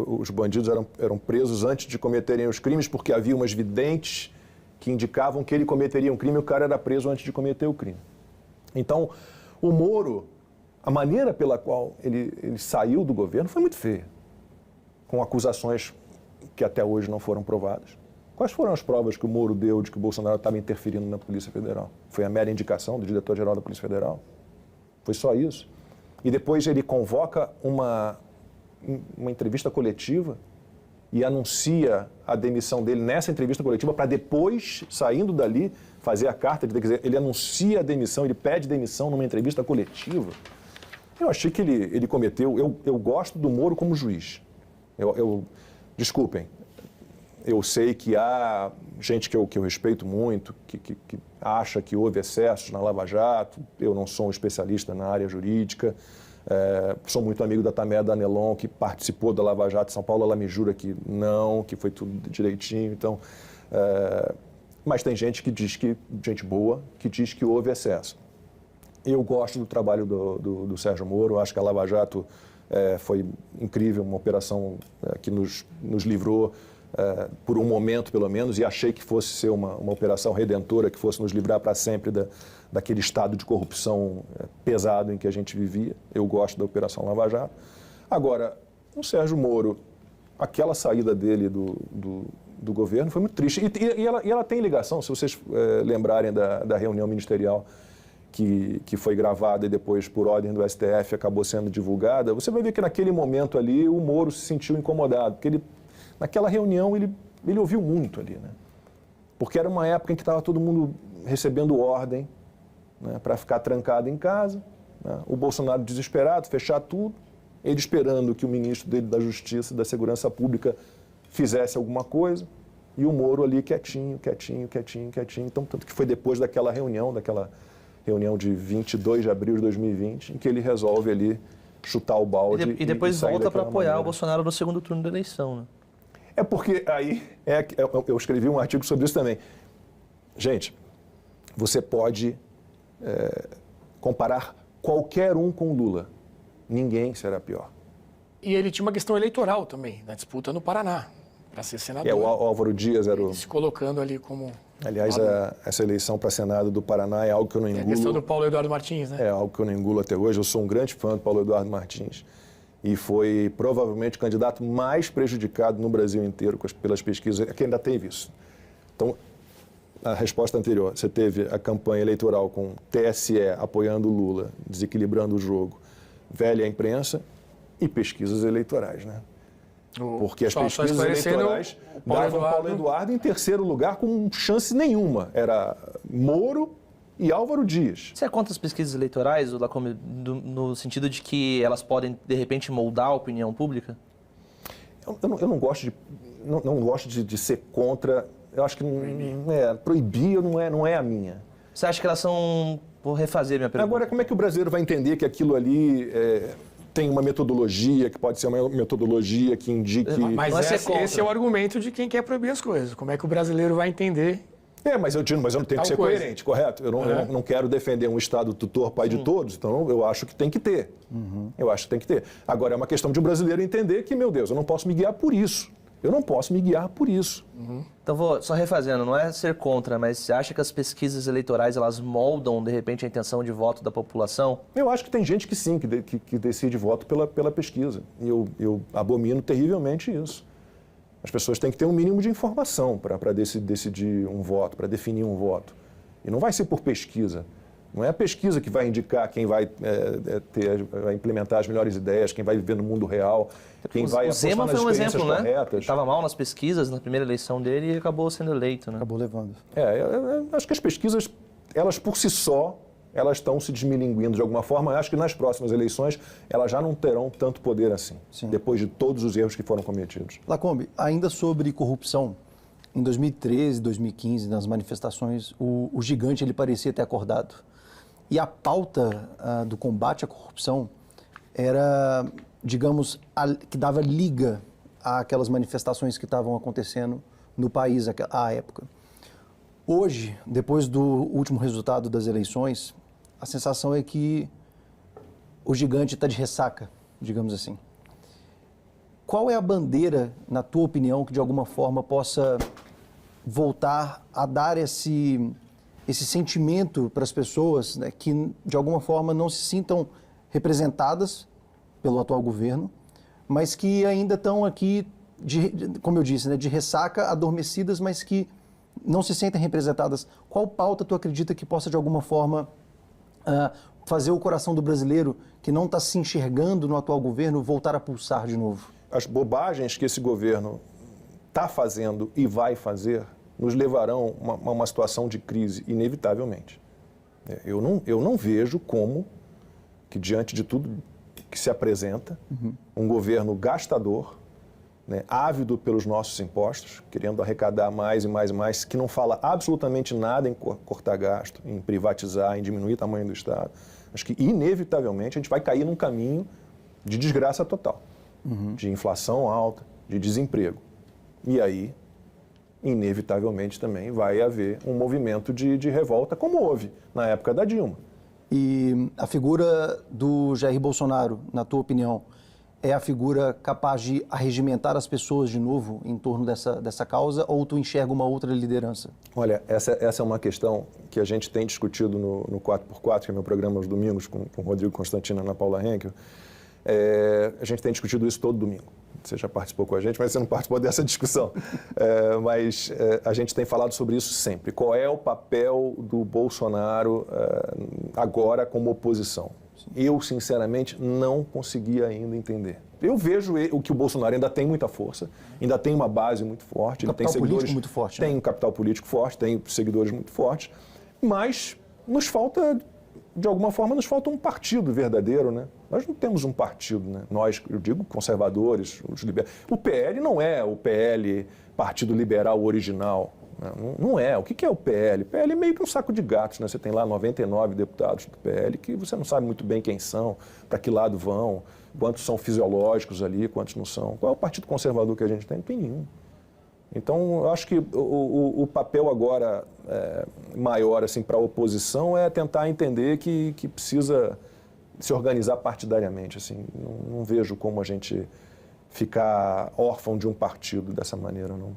Os bandidos eram presos antes de cometerem os crimes porque havia umas videntes que indicavam que ele cometeria um crime e o cara era preso antes de cometer o crime. Então, o Moro, a maneira pela qual ele saiu do governo foi muito feia, com acusações que até hoje não foram provadas. Quais foram as provas que o Moro deu de que o Bolsonaro estava interferindo na Polícia Federal? Foi a mera indicação do diretor-geral da Polícia Federal? Foi só isso? E depois ele convoca uma entrevista coletiva e anuncia a demissão dele nessa entrevista coletiva para depois, saindo dali, fazer a carta. Ele anuncia a demissão, ele pede demissão numa entrevista coletiva. Eu achei que ele cometeu... Eu gosto do Moro como juiz. Desculpem, eu sei que há gente que eu respeito muito, que acha que houve excessos na Lava Jato. Eu não sou um especialista na área jurídica. Sou muito amigo da Tamara Danelon, que participou da Lava Jato em São Paulo. Ela me jura que não, que foi tudo direitinho. Então, mas tem gente que diz gente boa, que diz que houve excesso. Eu gosto do trabalho do Sérgio Moro. Acho que a Lava Jato foi incrível, uma operação que nos livrou por um momento pelo menos, e achei que fosse ser uma operação redentora, que fosse nos livrar para sempre daquele estado de corrupção pesado em que a gente vivia. Eu gosto da Operação Lava Jato. Agora, o Sérgio Moro, aquela saída dele do governo foi muito triste. E ela tem ligação, se vocês lembrarem da reunião ministerial que foi gravada e depois, por ordem do STF, acabou sendo divulgada, você vai ver que naquele momento ali o Moro se sentiu incomodado, porque naquela reunião ele ouviu muito ali, né? Porque era uma época em que estava todo mundo recebendo ordem, né, para ficar trancado em casa, né? O Bolsonaro desesperado, fechar tudo, ele esperando que o ministro dele da Justiça e da Segurança Pública fizesse alguma coisa, e o Moro ali quietinho. Então, tanto que foi depois daquela reunião de 22 de abril de 2020, em que ele resolve ali chutar o balde e depois sair volta para daquela apoiar maneira. o Bolsonaro no segundo turno da eleição, né? É porque aí, eu escrevi um artigo sobre isso também. Gente, você pode comparar qualquer um com Lula. Ninguém será pior. E ele tinha uma questão eleitoral também, na disputa no Paraná, para ser senador. O Álvaro Dias era o... Se colocando ali como... Aliás, essa eleição para Senado do Paraná é algo que eu não engulo. A questão do Paulo Eduardo Martins, né? É algo que eu não engulo até hoje. Eu sou um grande fã do Paulo Eduardo Martins. E foi provavelmente o candidato mais prejudicado no Brasil inteiro pelas pesquisas. Aqui ainda teve isso. Então, a resposta anterior, você teve a campanha eleitoral com TSE apoiando o Lula, desequilibrando o jogo, velha imprensa e pesquisas eleitorais, né? Porque as pesquisas eleitorais davam Paulo Eduardo em terceiro lugar com chance nenhuma. Era Moro e Álvaro Dias. Você é contra as pesquisas eleitorais, Lacombe, no sentido de que elas podem, de repente, moldar a opinião pública? Eu não gosto de ser contra. Eu acho que proibir não é a minha. Você acha que elas são... Vou refazer minha pergunta. Agora, como é que o brasileiro vai entender que aquilo ali tem uma metodologia, que pode ser uma metodologia que indique... Mas esse é o argumento de quem quer proibir as coisas. Como é que o brasileiro vai entender... Mas eu não tenho que ser coerente, correto? Eu não quero defender um Estado tutor, pai de todos, então eu acho que tem que ter. Eu acho que tem que ter. Agora, é uma questão de um brasileiro entender que, meu Deus, eu não posso me guiar por isso. Então, vou só refazendo, não é ser contra, mas você acha que as pesquisas eleitorais, elas moldam, de repente, a intenção de voto da população? Eu acho que tem gente que sim, que decide voto pela pesquisa. E eu abomino terrivelmente isso. As pessoas têm que ter um mínimo de informação para decidir um voto, para definir um voto. E não vai ser por pesquisa. Não é a pesquisa que vai indicar quem vai implementar as melhores ideias, quem vai viver no mundo real, quem vai apostar nas experiências corretas. Estava mal nas pesquisas na primeira eleição dele e acabou sendo eleito, né? Acabou levando. Acho que as pesquisas, elas por si só, elas estão se desmilinguindo de alguma forma. Eu acho que nas próximas eleições elas já não terão tanto poder assim, depois de todos os erros que foram cometidos. Lacombe, ainda sobre corrupção, em 2013, 2015, nas manifestações, o gigante ele parecia ter acordado. E a pauta do combate à corrupção era, digamos, que dava liga àquelas manifestações que estavam acontecendo no país à época. Hoje, depois do último resultado das eleições, a sensação é que o gigante está de ressaca, digamos assim. Qual é a bandeira, na tua opinião, que de alguma forma possa voltar a dar esse sentimento para as pessoas, né, que de alguma forma não se sintam representadas pelo atual governo, mas que ainda estão aqui, como eu disse, né, de ressaca, adormecidas, mas que não se sentem representadas? Qual pauta tu acredita que possa de alguma forma fazer o coração do brasileiro que não está se enxergando no atual governo voltar a pulsar de novo? As bobagens que esse governo está fazendo e vai fazer nos levarão a uma situação de crise, inevitavelmente. Eu não vejo como que, diante de tudo que se apresenta, um governo gastador, né, ávido pelos nossos impostos, querendo arrecadar mais e mais e mais, que não fala absolutamente nada em cortar gasto, em privatizar, em diminuir o tamanho do Estado. Acho que, inevitavelmente, a gente vai cair num caminho de desgraça total, de inflação alta, de desemprego. E aí, inevitavelmente, também vai haver um movimento de revolta, como houve na época da Dilma. E a figura do Jair Bolsonaro, na tua opinião, é a figura capaz de arregimentar as pessoas de novo em torno dessa causa, ou tu enxerga uma outra liderança? Olha, essa é uma questão que a gente tem discutido no 4x4, que é meu programa aos domingos, com o Rodrigo Constantino e a Ana Paula Henkel. A gente tem discutido isso todo domingo. Você já participou com a gente, mas você não participou dessa discussão. Mas a gente tem falado sobre isso sempre. Qual é o papel do Bolsonaro agora como oposição? Eu, sinceramente, não consegui ainda entender. Eu vejo que o Bolsonaro ainda tem muita força, ainda tem uma base muito forte. Capital político muito forte. Tem um capital político forte, tem seguidores muito fortes, mas nos falta, de alguma forma, nos falta um partido verdadeiro, né? Nós não temos um partido, né? Nós, eu digo, conservadores, os liberais. O PL não é o PL, Partido Liberal original. Não é. O que é o PL? O PL é meio que um saco de gatos, né? Você tem lá 99 deputados do PL que você não sabe muito bem quem são, para que lado vão, quantos são fisiológicos ali, quantos não são. Qual é o partido conservador que a gente tem? Não tem nenhum. Então, eu acho que o papel agora maior assim, para a oposição é tentar entender que precisa se organizar partidariamente. Assim. Não vejo como a gente ficar órfão de um partido dessa maneira. Não.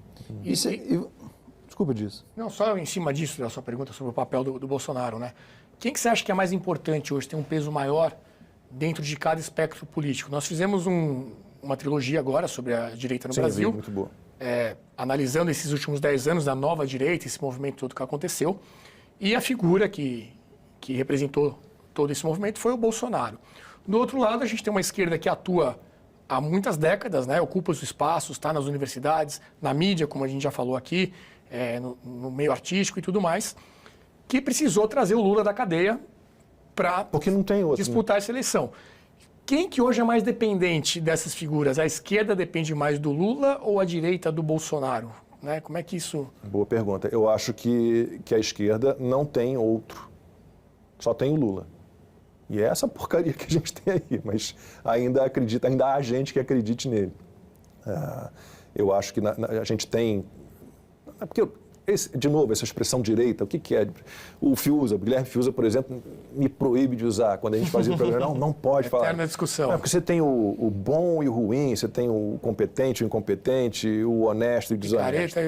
Desculpa disso. Não, só em cima disso, da sua pergunta sobre o papel do Bolsonaro, né? Quem que você acha que é mais importante hoje, tem um peso maior dentro de cada espectro político? Nós fizemos uma trilogia agora sobre a direita no Brasil. Muito boa. Analisando esses últimos 10 anos da nova direita, esse movimento todo que aconteceu. E a figura que representou todo esse movimento foi o Bolsonaro. Do outro lado, a gente tem uma esquerda que atua há muitas décadas, né? Ocupa os espaços, está nas universidades, na mídia, como a gente já falou aqui, no meio artístico e tudo mais, que precisou trazer o Lula da cadeia para disputar essa eleição. Quem que hoje é mais dependente dessas figuras? A esquerda depende mais do Lula ou a direita do Bolsonaro? Né? Como é que isso... Boa pergunta. Eu acho que a esquerda não tem outro. Só tem o Lula. E é essa porcaria que a gente tem aí, mas ainda há gente que acredite nele. Eu acho que a gente tem... Porque, de novo, essa expressão direita, o que é? O Guilherme Fiuza, por exemplo, me proíbe de usar. Quando a gente fazia o programa, não pode falar. Eterna discussão. Porque você tem o bom e o ruim, você tem o competente e o incompetente, o honesto e o desonesto.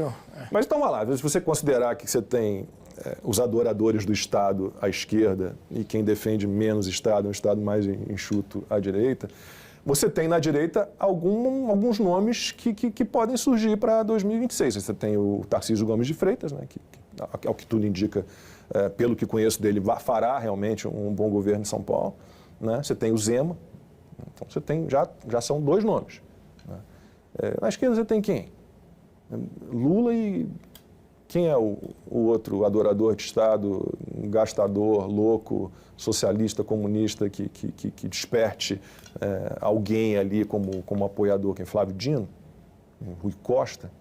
Mas então, vai lá, se você considerar que você tem os adoradores do Estado à esquerda e quem defende menos Estado, um Estado mais enxuto à direita, você tem na direita alguns nomes que podem surgir para 2026. Você tem o Tarcísio Gomes de Freitas, né, que ao que tudo indica, pelo que conheço dele, fará realmente um bom governo em São Paulo. Né? Você tem o Zema. Então você tem, já são dois nomes. Né? Na esquerda você tem quem? Lula e... Quem é o outro adorador de Estado, gastador, louco, socialista, comunista, que desperte alguém ali como apoiador? Quem? Flávio Dino? Rui Costa?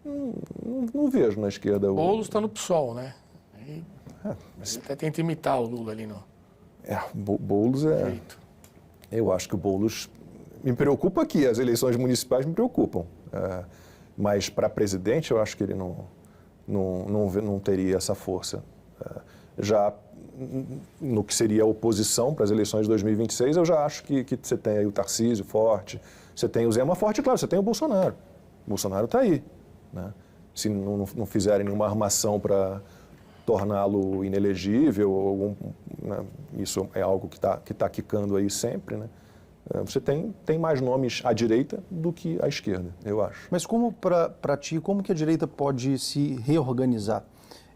Não vejo na esquerda. Boulos está no PSOL, né? Mas... Até tenta imitar o Lula ali, não. Boulos é... Eu acho que o Boulos... Me preocupa aqui, as eleições municipais me preocupam. Mas para presidente eu acho que ele não teria essa força. Já no que seria a oposição para as eleições de 2026, eu já acho que você tem aí o Tarcísio forte, você tem o Zema forte, claro, você tem o Bolsonaro. O Bolsonaro está aí. Né? Se não fizerem nenhuma armação para torná-lo inelegível, né? Isso é algo que tá quicando aí sempre, né? Você tem mais nomes à direita do que à esquerda, eu acho. Mas como, para ti, como que a direita pode se reorganizar?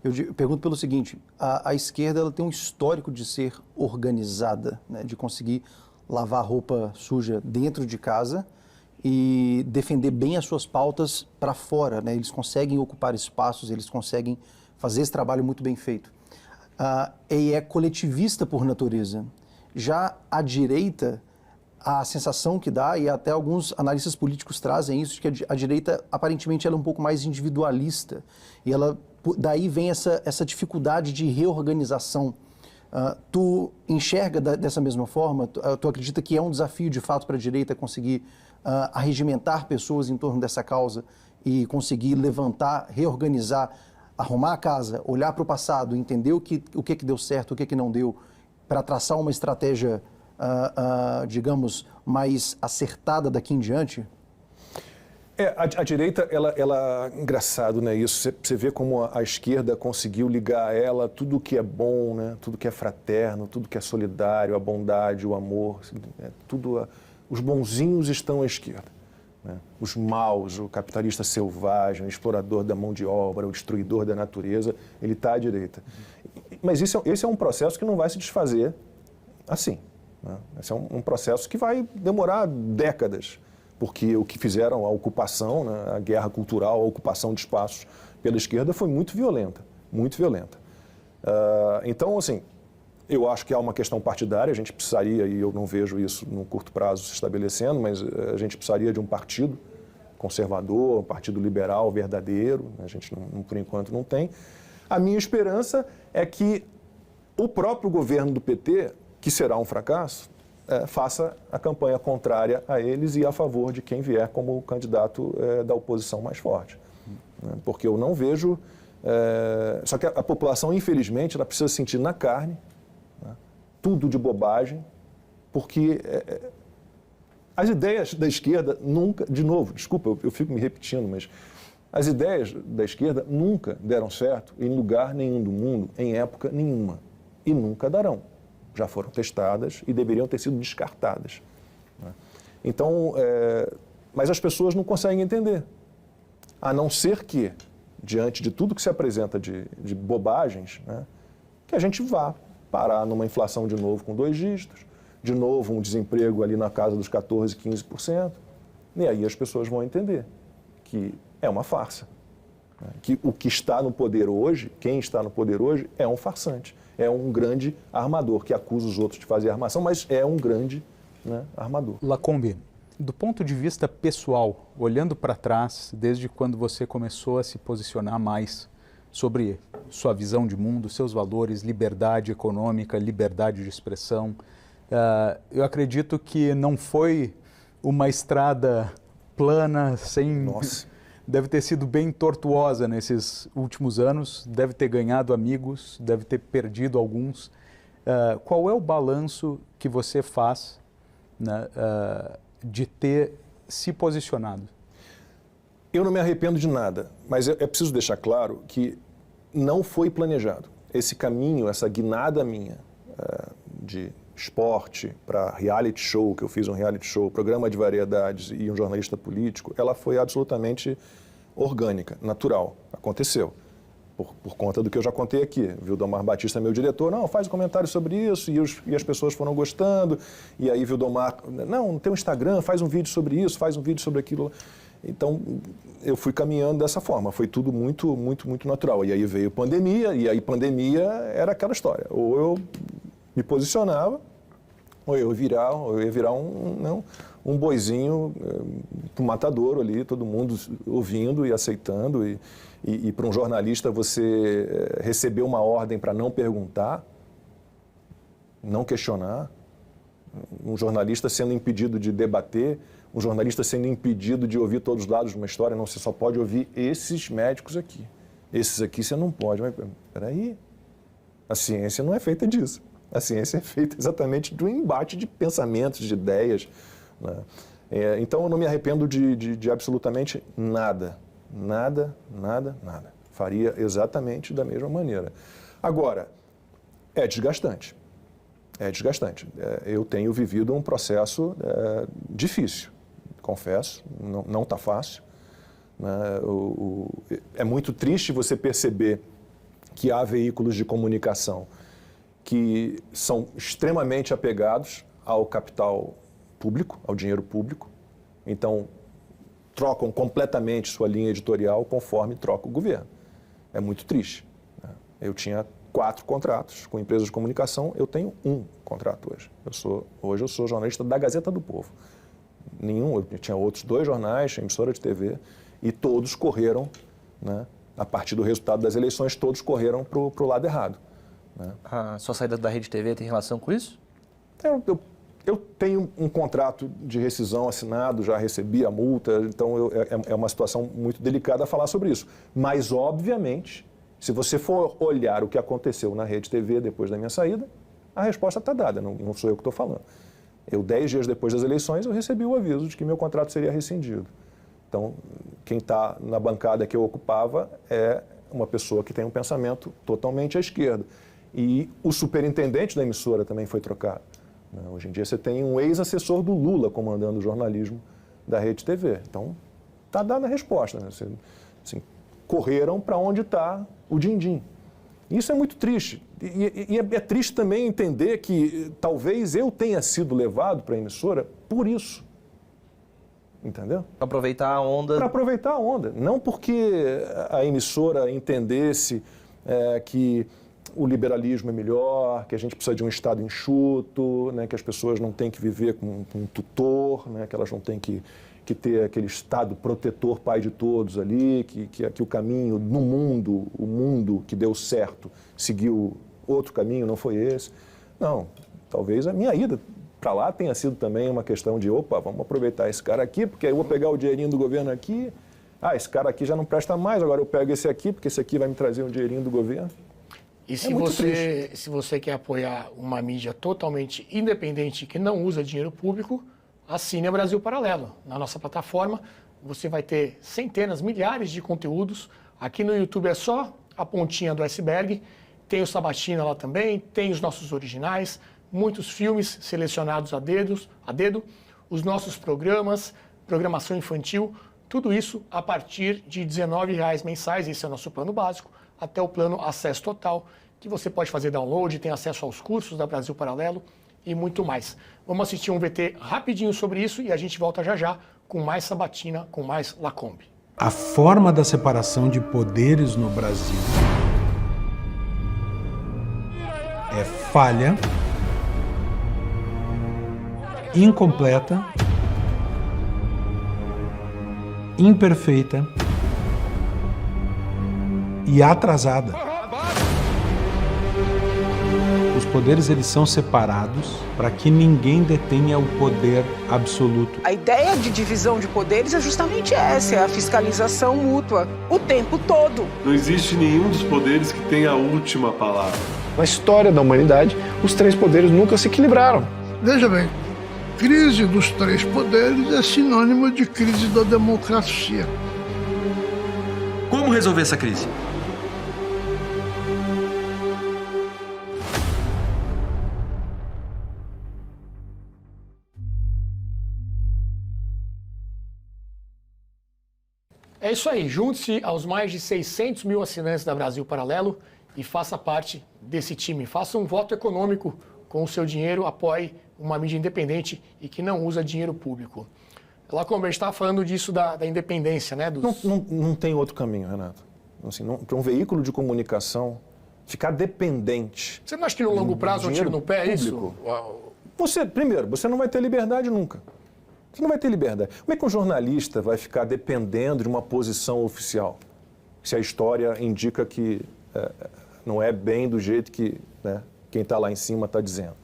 Eu pergunto pelo seguinte, a esquerda ela tem um histórico de ser organizada, né, de conseguir lavar roupa suja dentro de casa e defender bem as suas pautas para fora, né? Eles conseguem ocupar espaços, eles conseguem fazer esse trabalho muito bem feito. E é coletivista por natureza. Já a direita... A sensação que dá, e até alguns analistas políticos trazem isso, de que a direita, aparentemente, ela é um pouco mais individualista. E daí vem essa dificuldade de reorganização. Tu enxerga dessa mesma forma? Tu acredita que é um desafio, de fato, para a direita conseguir arregimentar pessoas em torno dessa causa e conseguir levantar, reorganizar, arrumar a casa, olhar para o passado, entender o que deu certo, o que não deu, para traçar uma estratégia digamos, mais acertada daqui em diante? A direita, engraçado, né, isso, você vê como a esquerda conseguiu ligar a ela tudo que é bom, né, tudo que é fraterno, tudo que é solidário, a bondade, o amor, os bonzinhos estão à esquerda, né, os maus, o capitalista selvagem, o explorador da mão de obra, o destruidor da natureza, ele está à direita. Mas esse é um processo que não vai se desfazer assim, né, esse é um processo que vai demorar décadas, porque o que fizeram, a ocupação, né, a guerra cultural, a ocupação de espaços pela esquerda foi muito violenta, muito violenta. Então, assim, eu acho que há uma questão partidária, a gente precisaria, e eu não vejo isso no curto prazo se estabelecendo, mas a gente precisaria de um partido conservador, um partido liberal verdadeiro, a gente, por enquanto, não tem. A minha esperança é que o próprio governo do PT, que será um fracasso, faça a campanha contrária a eles e a favor de quem vier como candidato da oposição mais forte. Porque eu não vejo... só que a população, infelizmente, ela precisa sentir na carne, né, tudo de bobagem, porque as ideias da esquerda nunca... De novo, desculpa, eu fico me repetindo, mas as ideias da esquerda nunca deram certo em lugar nenhum do mundo, em época nenhuma, e nunca darão. Já foram testadas e deveriam ter sido descartadas, né? Então, mas as pessoas não conseguem entender, a não ser que, diante de tudo que se apresenta de bobagens, né, que a gente vá parar numa inflação de novo com 2 dígitos, de novo um desemprego ali na casa dos 14%, 15%, e aí as pessoas vão entender que é uma farsa, né, que o que está no poder hoje, quem está no poder hoje, é um farsante. É um grande armador, que acusa os outros de fazer armação, mas é um grande, né, armador. Lacombe, do ponto de vista pessoal, olhando para trás, desde quando você começou a se posicionar mais sobre sua visão de mundo, seus valores, liberdade econômica, liberdade de expressão, eu acredito que não foi uma estrada plana, sem... Nossa. Deve ter sido bem tortuosa nesses últimos anos, deve ter ganhado amigos, deve ter perdido alguns. Qual é o balanço que você faz, né, de ter se posicionado? Eu não me arrependo de nada, mas é preciso deixar claro que não foi planejado. Esse caminho, essa guinada minha de esporte para reality show, que eu fiz um reality show, programa de variedades e um jornalista político, ela foi absolutamente orgânica, natural, aconteceu. Por conta do que eu já contei aqui. Vildomar Batista, meu diretor, não, faz um comentário sobre isso, e as pessoas foram gostando, e aí Vildomar, não tem um Instagram, faz um vídeo sobre isso, faz um vídeo sobre aquilo. Então, eu fui caminhando dessa forma, foi tudo muito, muito, muito natural. E aí veio pandemia, e aí pandemia era aquela história, ou eu me posicionava, ou eu ia virar um boizinho, um matadouro ali, todo mundo ouvindo e aceitando. E para um jornalista você receber uma ordem para não perguntar, não questionar, um jornalista sendo impedido de debater, um jornalista sendo impedido de ouvir todos os lados de uma história, não, você só pode ouvir esses médicos aqui. Esses aqui você não pode. Mas peraí, a ciência não é feita disso. A ciência é feita exatamente de um embate de pensamentos, de ideias, né? Então eu não me arrependo de absolutamente nada. Nada, nada, nada. Faria exatamente da mesma maneira. Agora, é desgastante. É desgastante. Eu tenho vivido um processo difícil, confesso, não está fácil, né? É muito triste você perceber que há veículos de comunicação que são extremamente apegados ao capital público, ao dinheiro público. Então, trocam completamente sua linha editorial conforme troca o governo. É muito triste, né? Eu tinha 4 contratos com empresas de comunicação, eu tenho 1 contrato hoje. Hoje eu sou jornalista da Gazeta do Povo. Eu tinha outros 2 jornais, emissora de TV, e todos correram, né, a partir do resultado das eleições, todos correram para o lado errado, né? A sua saída da Rede TV tem relação com isso? Eu tenho um contrato de rescisão assinado, já recebi a multa, então é uma situação muito delicada falar sobre isso. Mas, obviamente, se você for olhar o que aconteceu na Rede TV depois da minha saída, a resposta está dada, não sou eu que estou falando. 10 dias depois das eleições, eu recebi o aviso de que meu contrato seria rescindido. Então, quem está na bancada que eu ocupava é uma pessoa que tem um pensamento totalmente à esquerda. E o superintendente da emissora também foi trocado. Hoje em dia você tem um ex-assessor do Lula comandando o jornalismo da Rede TV. Então, está dada a resposta. Né? Assim, correram para onde está o din-din. Isso é muito triste. E é triste também entender que talvez eu tenha sido levado para a emissora por isso. Entendeu? Para aproveitar a onda. Para aproveitar a onda. Não porque a emissora entendesse que o liberalismo é melhor, que a gente precisa de um Estado enxuto, né, que as pessoas não têm que viver com um tutor, né, que elas não têm que ter aquele Estado protetor, pai de todos ali, que o caminho no mundo, o mundo que deu certo, seguiu outro caminho, não foi esse. Não, talvez a minha ida para lá tenha sido também uma questão de, opa, vamos aproveitar esse cara aqui, porque aí eu vou pegar o dinheirinho do governo aqui, esse cara aqui já não presta mais, agora eu pego esse aqui, porque esse aqui vai me trazer um dinheirinho do governo. E se você quer apoiar uma mídia totalmente independente que não usa dinheiro público, assine a Brasil Paralelo. Na nossa plataforma você vai ter centenas, milhares de conteúdos. Aqui no YouTube é só a pontinha do iceberg. Tem o Sabatina lá também, tem os nossos originais, muitos filmes selecionados a dedo, os nossos programas, programação infantil, tudo isso a partir de R$19 mensais, esse é o nosso plano básico, até o plano Acesso Total, que você pode fazer download, tem acesso aos cursos da Brasil Paralelo e muito mais. Vamos assistir um VT rapidinho sobre isso e a gente volta já já com mais Sabatina, com mais Lacombe. A forma da separação de poderes no Brasil é falha, incompleta, imperfeita e atrasada. Os poderes eles são separados para que ninguém detenha o poder absoluto. A ideia de divisão de poderes é justamente essa, é a fiscalização mútua, o tempo todo. Não existe nenhum dos poderes que tenha a última palavra. Na história da humanidade, os três poderes nunca se equilibraram. Veja bem, crise dos três poderes é sinônimo de crise da democracia. Como resolver essa crise? É isso aí, junte-se aos mais de 600 mil assinantes da Brasil Paralelo e faça parte desse time. Faça um voto econômico com o seu dinheiro, apoie uma mídia independente e que não usa dinheiro público. Lacombe, a gente estava falando disso da independência, né? Não tem outro caminho, Renato. Assim, para um veículo de comunicação ficar dependente... Você não acha que no longo prazo um tiro no pé é isso? Primeiro, você não vai ter liberdade nunca. Você não vai ter liberdade. Como é que um jornalista vai ficar dependendo de uma posição oficial? Se a história indica que não é bem do jeito que quem está lá em cima está dizendo.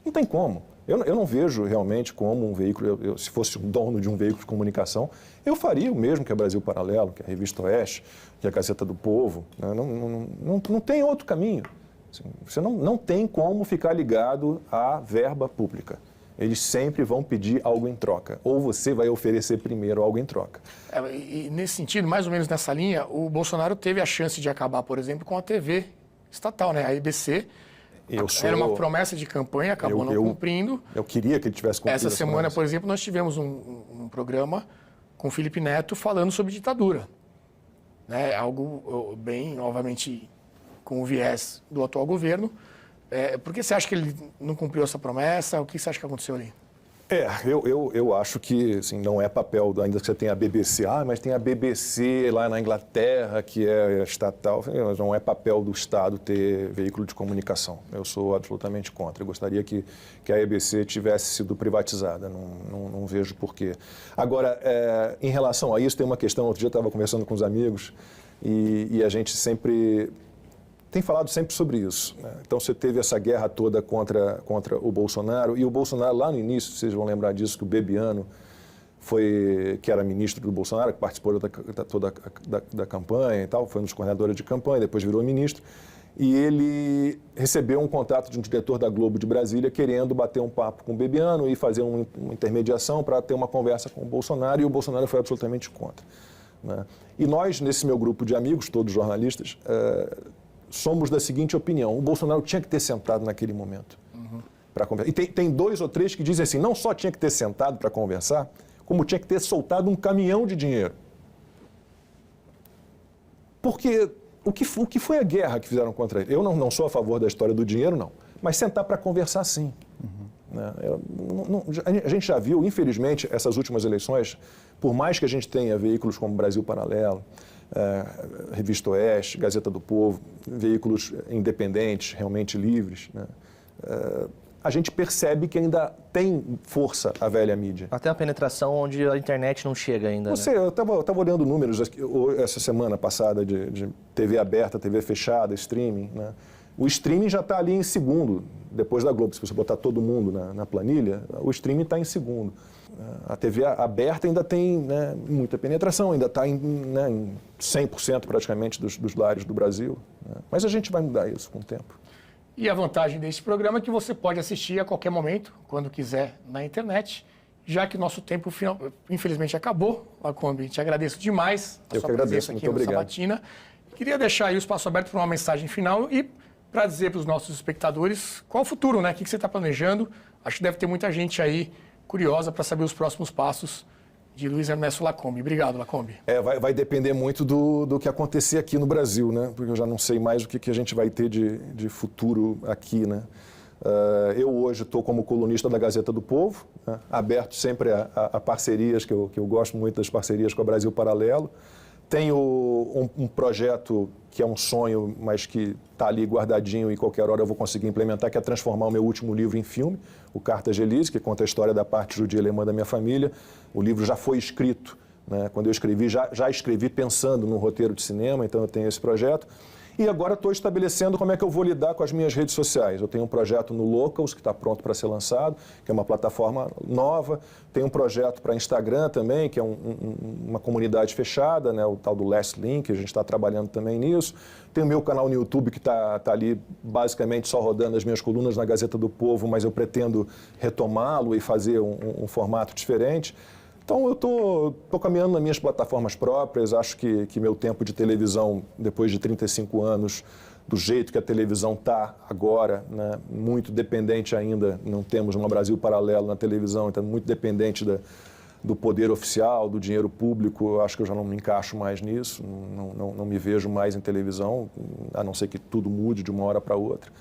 Não tem como. Eu não vejo realmente como um veículo, se fosse um dono de um veículo de comunicação, eu faria o mesmo que a Brasil Paralelo, que a Revista Oeste, que a Gazeta do Povo. Né? Não tem outro caminho. Assim, você não tem como ficar ligado à verba pública. Eles sempre vão pedir algo em troca. Ou você vai oferecer primeiro algo em troca. E nesse sentido, mais ou menos nessa linha, o Bolsonaro teve a chance de acabar, por exemplo, com a TV estatal, né? A EBC. Era uma promessa de campanha, acabou não cumprindo. Eu queria que ele tivesse cumprido. Essa semana, por exemplo, nós tivemos um programa com o Felipe Neto falando sobre ditadura. Né? Algo bem, obviamente, com o viés do atual governo. Por que você acha que ele não cumpriu essa promessa? O que você acha que aconteceu ali? Eu acho que assim, não é papel, ainda que você tenha a BBC, mas tem a BBC lá na Inglaterra, que é estatal, não é papel do Estado ter veículo de comunicação. Eu sou absolutamente contra. Eu gostaria que a EBC tivesse sido privatizada, não vejo porquê. Agora, em relação a isso, tem uma questão, outro dia eu estava conversando com os amigos e a gente tem falado sempre sobre isso. Né? Então, você teve essa guerra toda contra o Bolsonaro, e o Bolsonaro, lá no início, vocês vão lembrar disso, que o Bebiano, que era ministro do Bolsonaro, que participou toda da campanha e tal, foi um dos coordenadores de campanha, depois virou ministro, e ele recebeu um contato de um diretor da Globo de Brasília querendo bater um papo com o Bebiano e fazer uma intermediação para ter uma conversa com o Bolsonaro, e o Bolsonaro foi absolutamente contra, né? E nós, nesse meu grupo de amigos, todos jornalistas, somos da seguinte opinião: o Bolsonaro tinha que ter sentado naquele momento para conversar. E tem 2 ou 3 que dizem assim, não só tinha que ter sentado para conversar, como tinha que ter soltado um caminhão de dinheiro. Porque o que foi a guerra que fizeram contra ele? Eu não sou a favor da história do dinheiro, não. Mas sentar para conversar, sim. Né? A gente já viu, infelizmente, essas últimas eleições, por mais que a gente tenha veículos como Brasil Paralelo, Revista Oeste, Gazeta do Povo, veículos independentes, realmente livres, né? A gente percebe que ainda tem força a velha mídia. Até a penetração onde a internet não chega ainda. Eu estava olhando números essa semana passada de TV aberta, TV fechada, streaming, né? O streaming já está ali em segundo, depois da Globo. Se você botar todo mundo na planilha, o streaming está em segundo. A TV aberta ainda tem, né, muita penetração, ainda está em 100% praticamente dos lares do Brasil, né? Mas a gente vai mudar isso com o tempo. E a vantagem desse programa é que você pode assistir a qualquer momento, quando quiser, na internet, já que nosso tempo, infelizmente, acabou. Lacombe, te agradeço demais a sua presença aqui no Sabatina. Queria deixar aí o espaço aberto para uma mensagem final e para dizer para os nossos espectadores qual o futuro, né? O que você está planejando. Acho que deve ter muita gente aí curiosa para saber os próximos passos de Luiz Ernesto Lacombe. Obrigado, Lacombe. Vai depender muito do que acontecer aqui no Brasil, né? Porque eu já não sei mais o que a gente vai ter de futuro aqui, né? Eu hoje estou como colunista da Gazeta do Povo, né? Aberto sempre a parcerias, que eu gosto muito das parcerias com a Brasil Paralelo. Tenho um projeto que é um sonho, mas que está ali guardadinho e qualquer hora eu vou conseguir implementar, que é transformar o meu último livro em filme, o Cartas de Elise, que conta a história da parte judia alemã da minha família. O livro já foi escrito, né? Quando eu escrevi, já escrevi pensando num roteiro de cinema, então eu tenho esse projeto. E agora estou estabelecendo como é que eu vou lidar com as minhas redes sociais. Eu tenho um projeto no Locals, que está pronto para ser lançado, que é uma plataforma nova. Tenho um projeto para Instagram também, que é uma comunidade fechada, né, o tal do Last Link, a gente está trabalhando também nisso. Tenho o meu canal no YouTube, que está ali basicamente só rodando as minhas colunas na Gazeta do Povo, mas eu pretendo retomá-lo e fazer um formato diferente. Então, eu estou caminhando nas minhas plataformas próprias. Acho que meu tempo de televisão, depois de 35 anos, do jeito que a televisão está agora, né, muito dependente ainda, não temos um Brasil Paralelo na televisão, então muito dependente do poder oficial, do dinheiro público. Eu acho que eu já não me encaixo mais nisso, não me vejo mais em televisão, a não ser que tudo mude de uma hora para outra.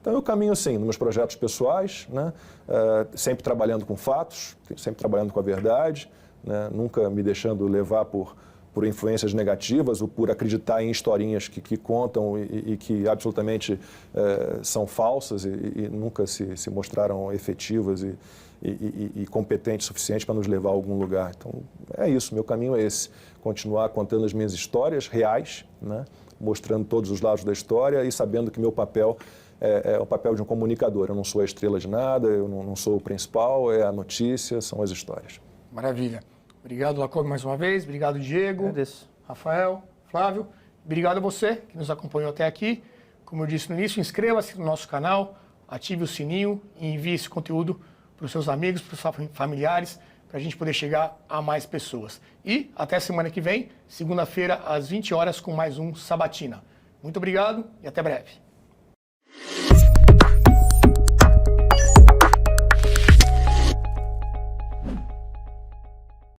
Então, eu caminho assim, nos meus projetos pessoais, né? Sempre trabalhando com fatos, sempre trabalhando com a verdade, né? Nunca me deixando levar por influências negativas ou por acreditar em historinhas que contam e que absolutamente são falsas e nunca se mostraram efetivas e competentes o suficiente para nos levar a algum lugar. Então, é isso, meu caminho é esse, continuar contando as minhas histórias reais, né? Mostrando todos os lados da história e sabendo que meu papel é o papel de um comunicador. Eu não sou a estrela de nada, eu não sou o principal, é a notícia, são as histórias. Maravilha. Obrigado, Lacombe, mais uma vez. Obrigado, Diego. Agradeço. Rafael, Flávio. Obrigado a você que nos acompanhou até aqui. Como eu disse no início, inscreva-se no nosso canal, ative o sininho e envie esse conteúdo para os seus amigos, para os seus familiares, para a gente poder chegar a mais pessoas. E até semana que vem, segunda-feira, às 20 horas, com mais um Sabatina. Muito obrigado e até breve.